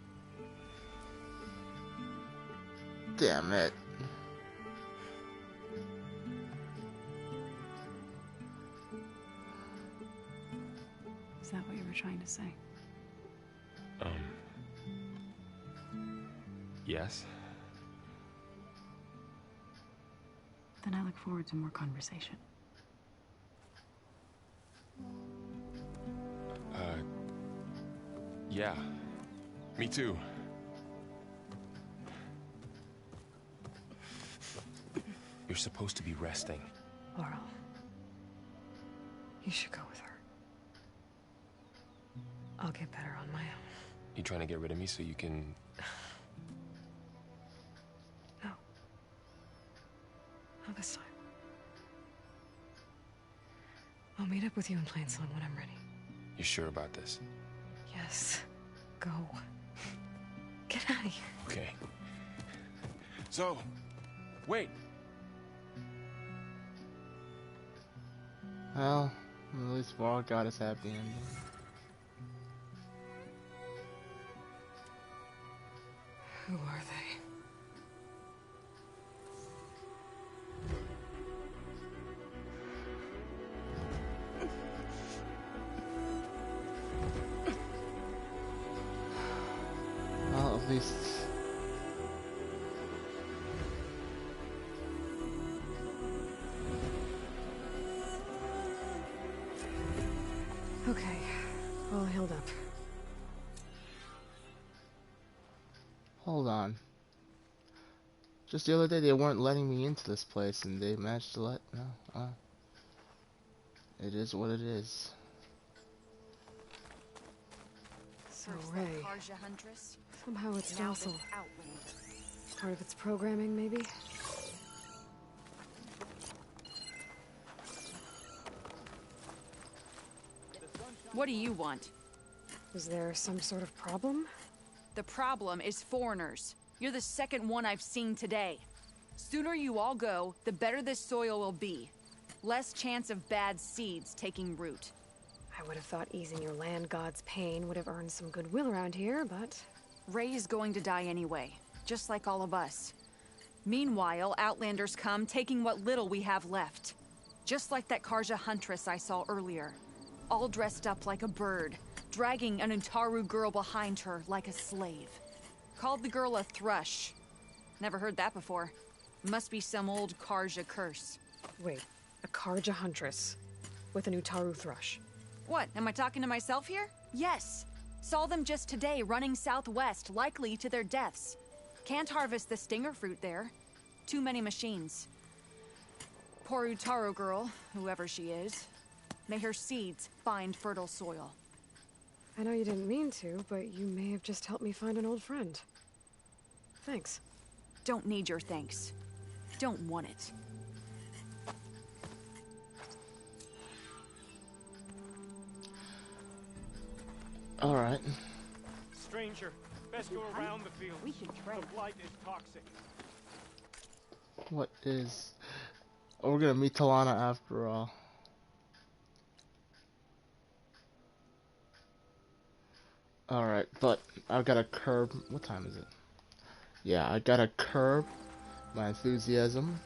Damn it. Is that what you were trying to say? Yes. then I look forward to more conversation. Yeah. Me too. You're supposed to be resting. Laurel, you should go with her. I'll get better on my own. You trying to get rid of me so you can... No. Not this time. I'll meet up with you in Plainsong when I'm ready. You sure about this? Yes. Go. Get out of here. Okay. So, wait. Well, at least Varl got his happy ending. Who are they? Well, at least... Okay, all healed up. Hold on. Just the other day they weren't letting me into this place and they managed to let... No, it is what it is. So Ray, Karja Huntress? somehow it's Now docile. this Outlander. Part of its programming, maybe? What do you want? Is there some sort of problem? The problem is foreigners. You're the second one I've seen today. Sooner you all go, the better this soil will be. Less chance of bad seeds taking root. I would have thought easing your land god's pain would have earned some goodwill around here, but... Ray is going to die anyway, just like all of us. Meanwhile, Outlanders come, taking what little we have left. Just like that Karja Huntress I saw earlier. All dressed up like a bird, dragging an Utaru girl behind her like a slave. Called the girl a thrush. Never heard that before. Must be some old Karja curse. Wait, a Karja Huntress with an Utaru thrush. What, am I talking to myself here? Yes. Saw them just today running southwest, likely to their deaths. Can't harvest the stinger fruit there. Too many machines. Poor Utaru girl, whoever she is. May her seeds find fertile soil. I know you didn't mean to, but you may have just helped me find an old friend. Thanks. Don't need your thanks. Don't want it. Alright. Stranger, best go around the field. We should trade. The blight is toxic. What is... Oh, we're gonna meet Talana after all. Alright, but I've gotta curb... What time is it? Yeah, I gotta curb my enthusiasm.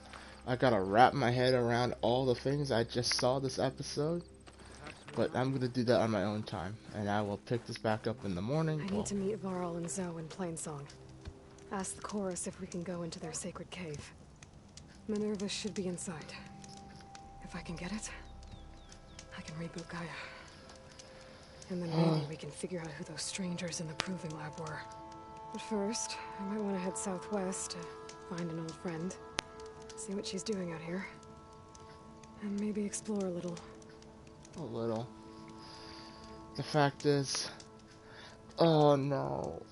I gotta wrap my head around all the things I just saw this episode. But I'm gonna do that on my own time, and I will pick this back up in the morning. I need to meet Varl and Zoe in Plainsong. Ask the chorus if we can go into their sacred cave. Minerva should be inside. If I can get it, I can reboot Gaia. And then maybe we can figure out who those strangers in the proving lab were. But first, I might want to head southwest to find an old friend. See what she's doing out here. And maybe explore a little. A little. The fact is... Oh no.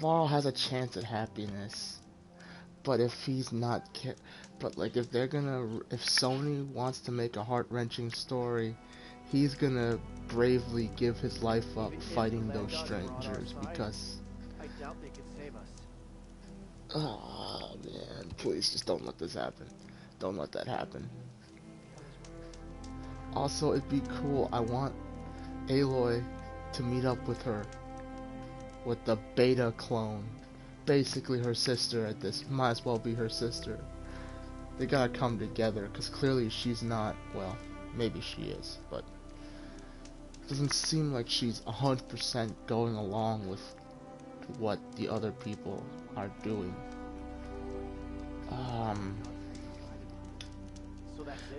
Varl has a chance at happiness. But if he's not... But like, if they're gonna... If Sony wants to make a heart-wrenching story, he's gonna bravely give his life up fighting those strangers because... I doubt they could save us. Oh man, please just don't let this happen. Don't let that happen. Also, it'd be cool. I want Aloy to meet up with her. With the beta clone. Basically her sister at this. Might as well be her sister. They gotta come together, because clearly she's not, well, maybe she is, but it doesn't seem like she's 100% going along with what the other people are doing.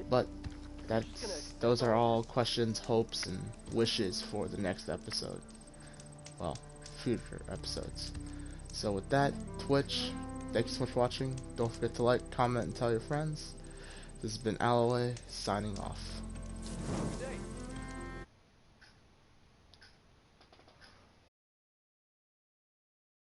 But those are all questions, hopes, and wishes for the next episode. Well, future episodes. So with that, Twitch, thank you so much for watching. Don't forget to like, comment, and tell your friends. This has been Alloway, signing off. Good day.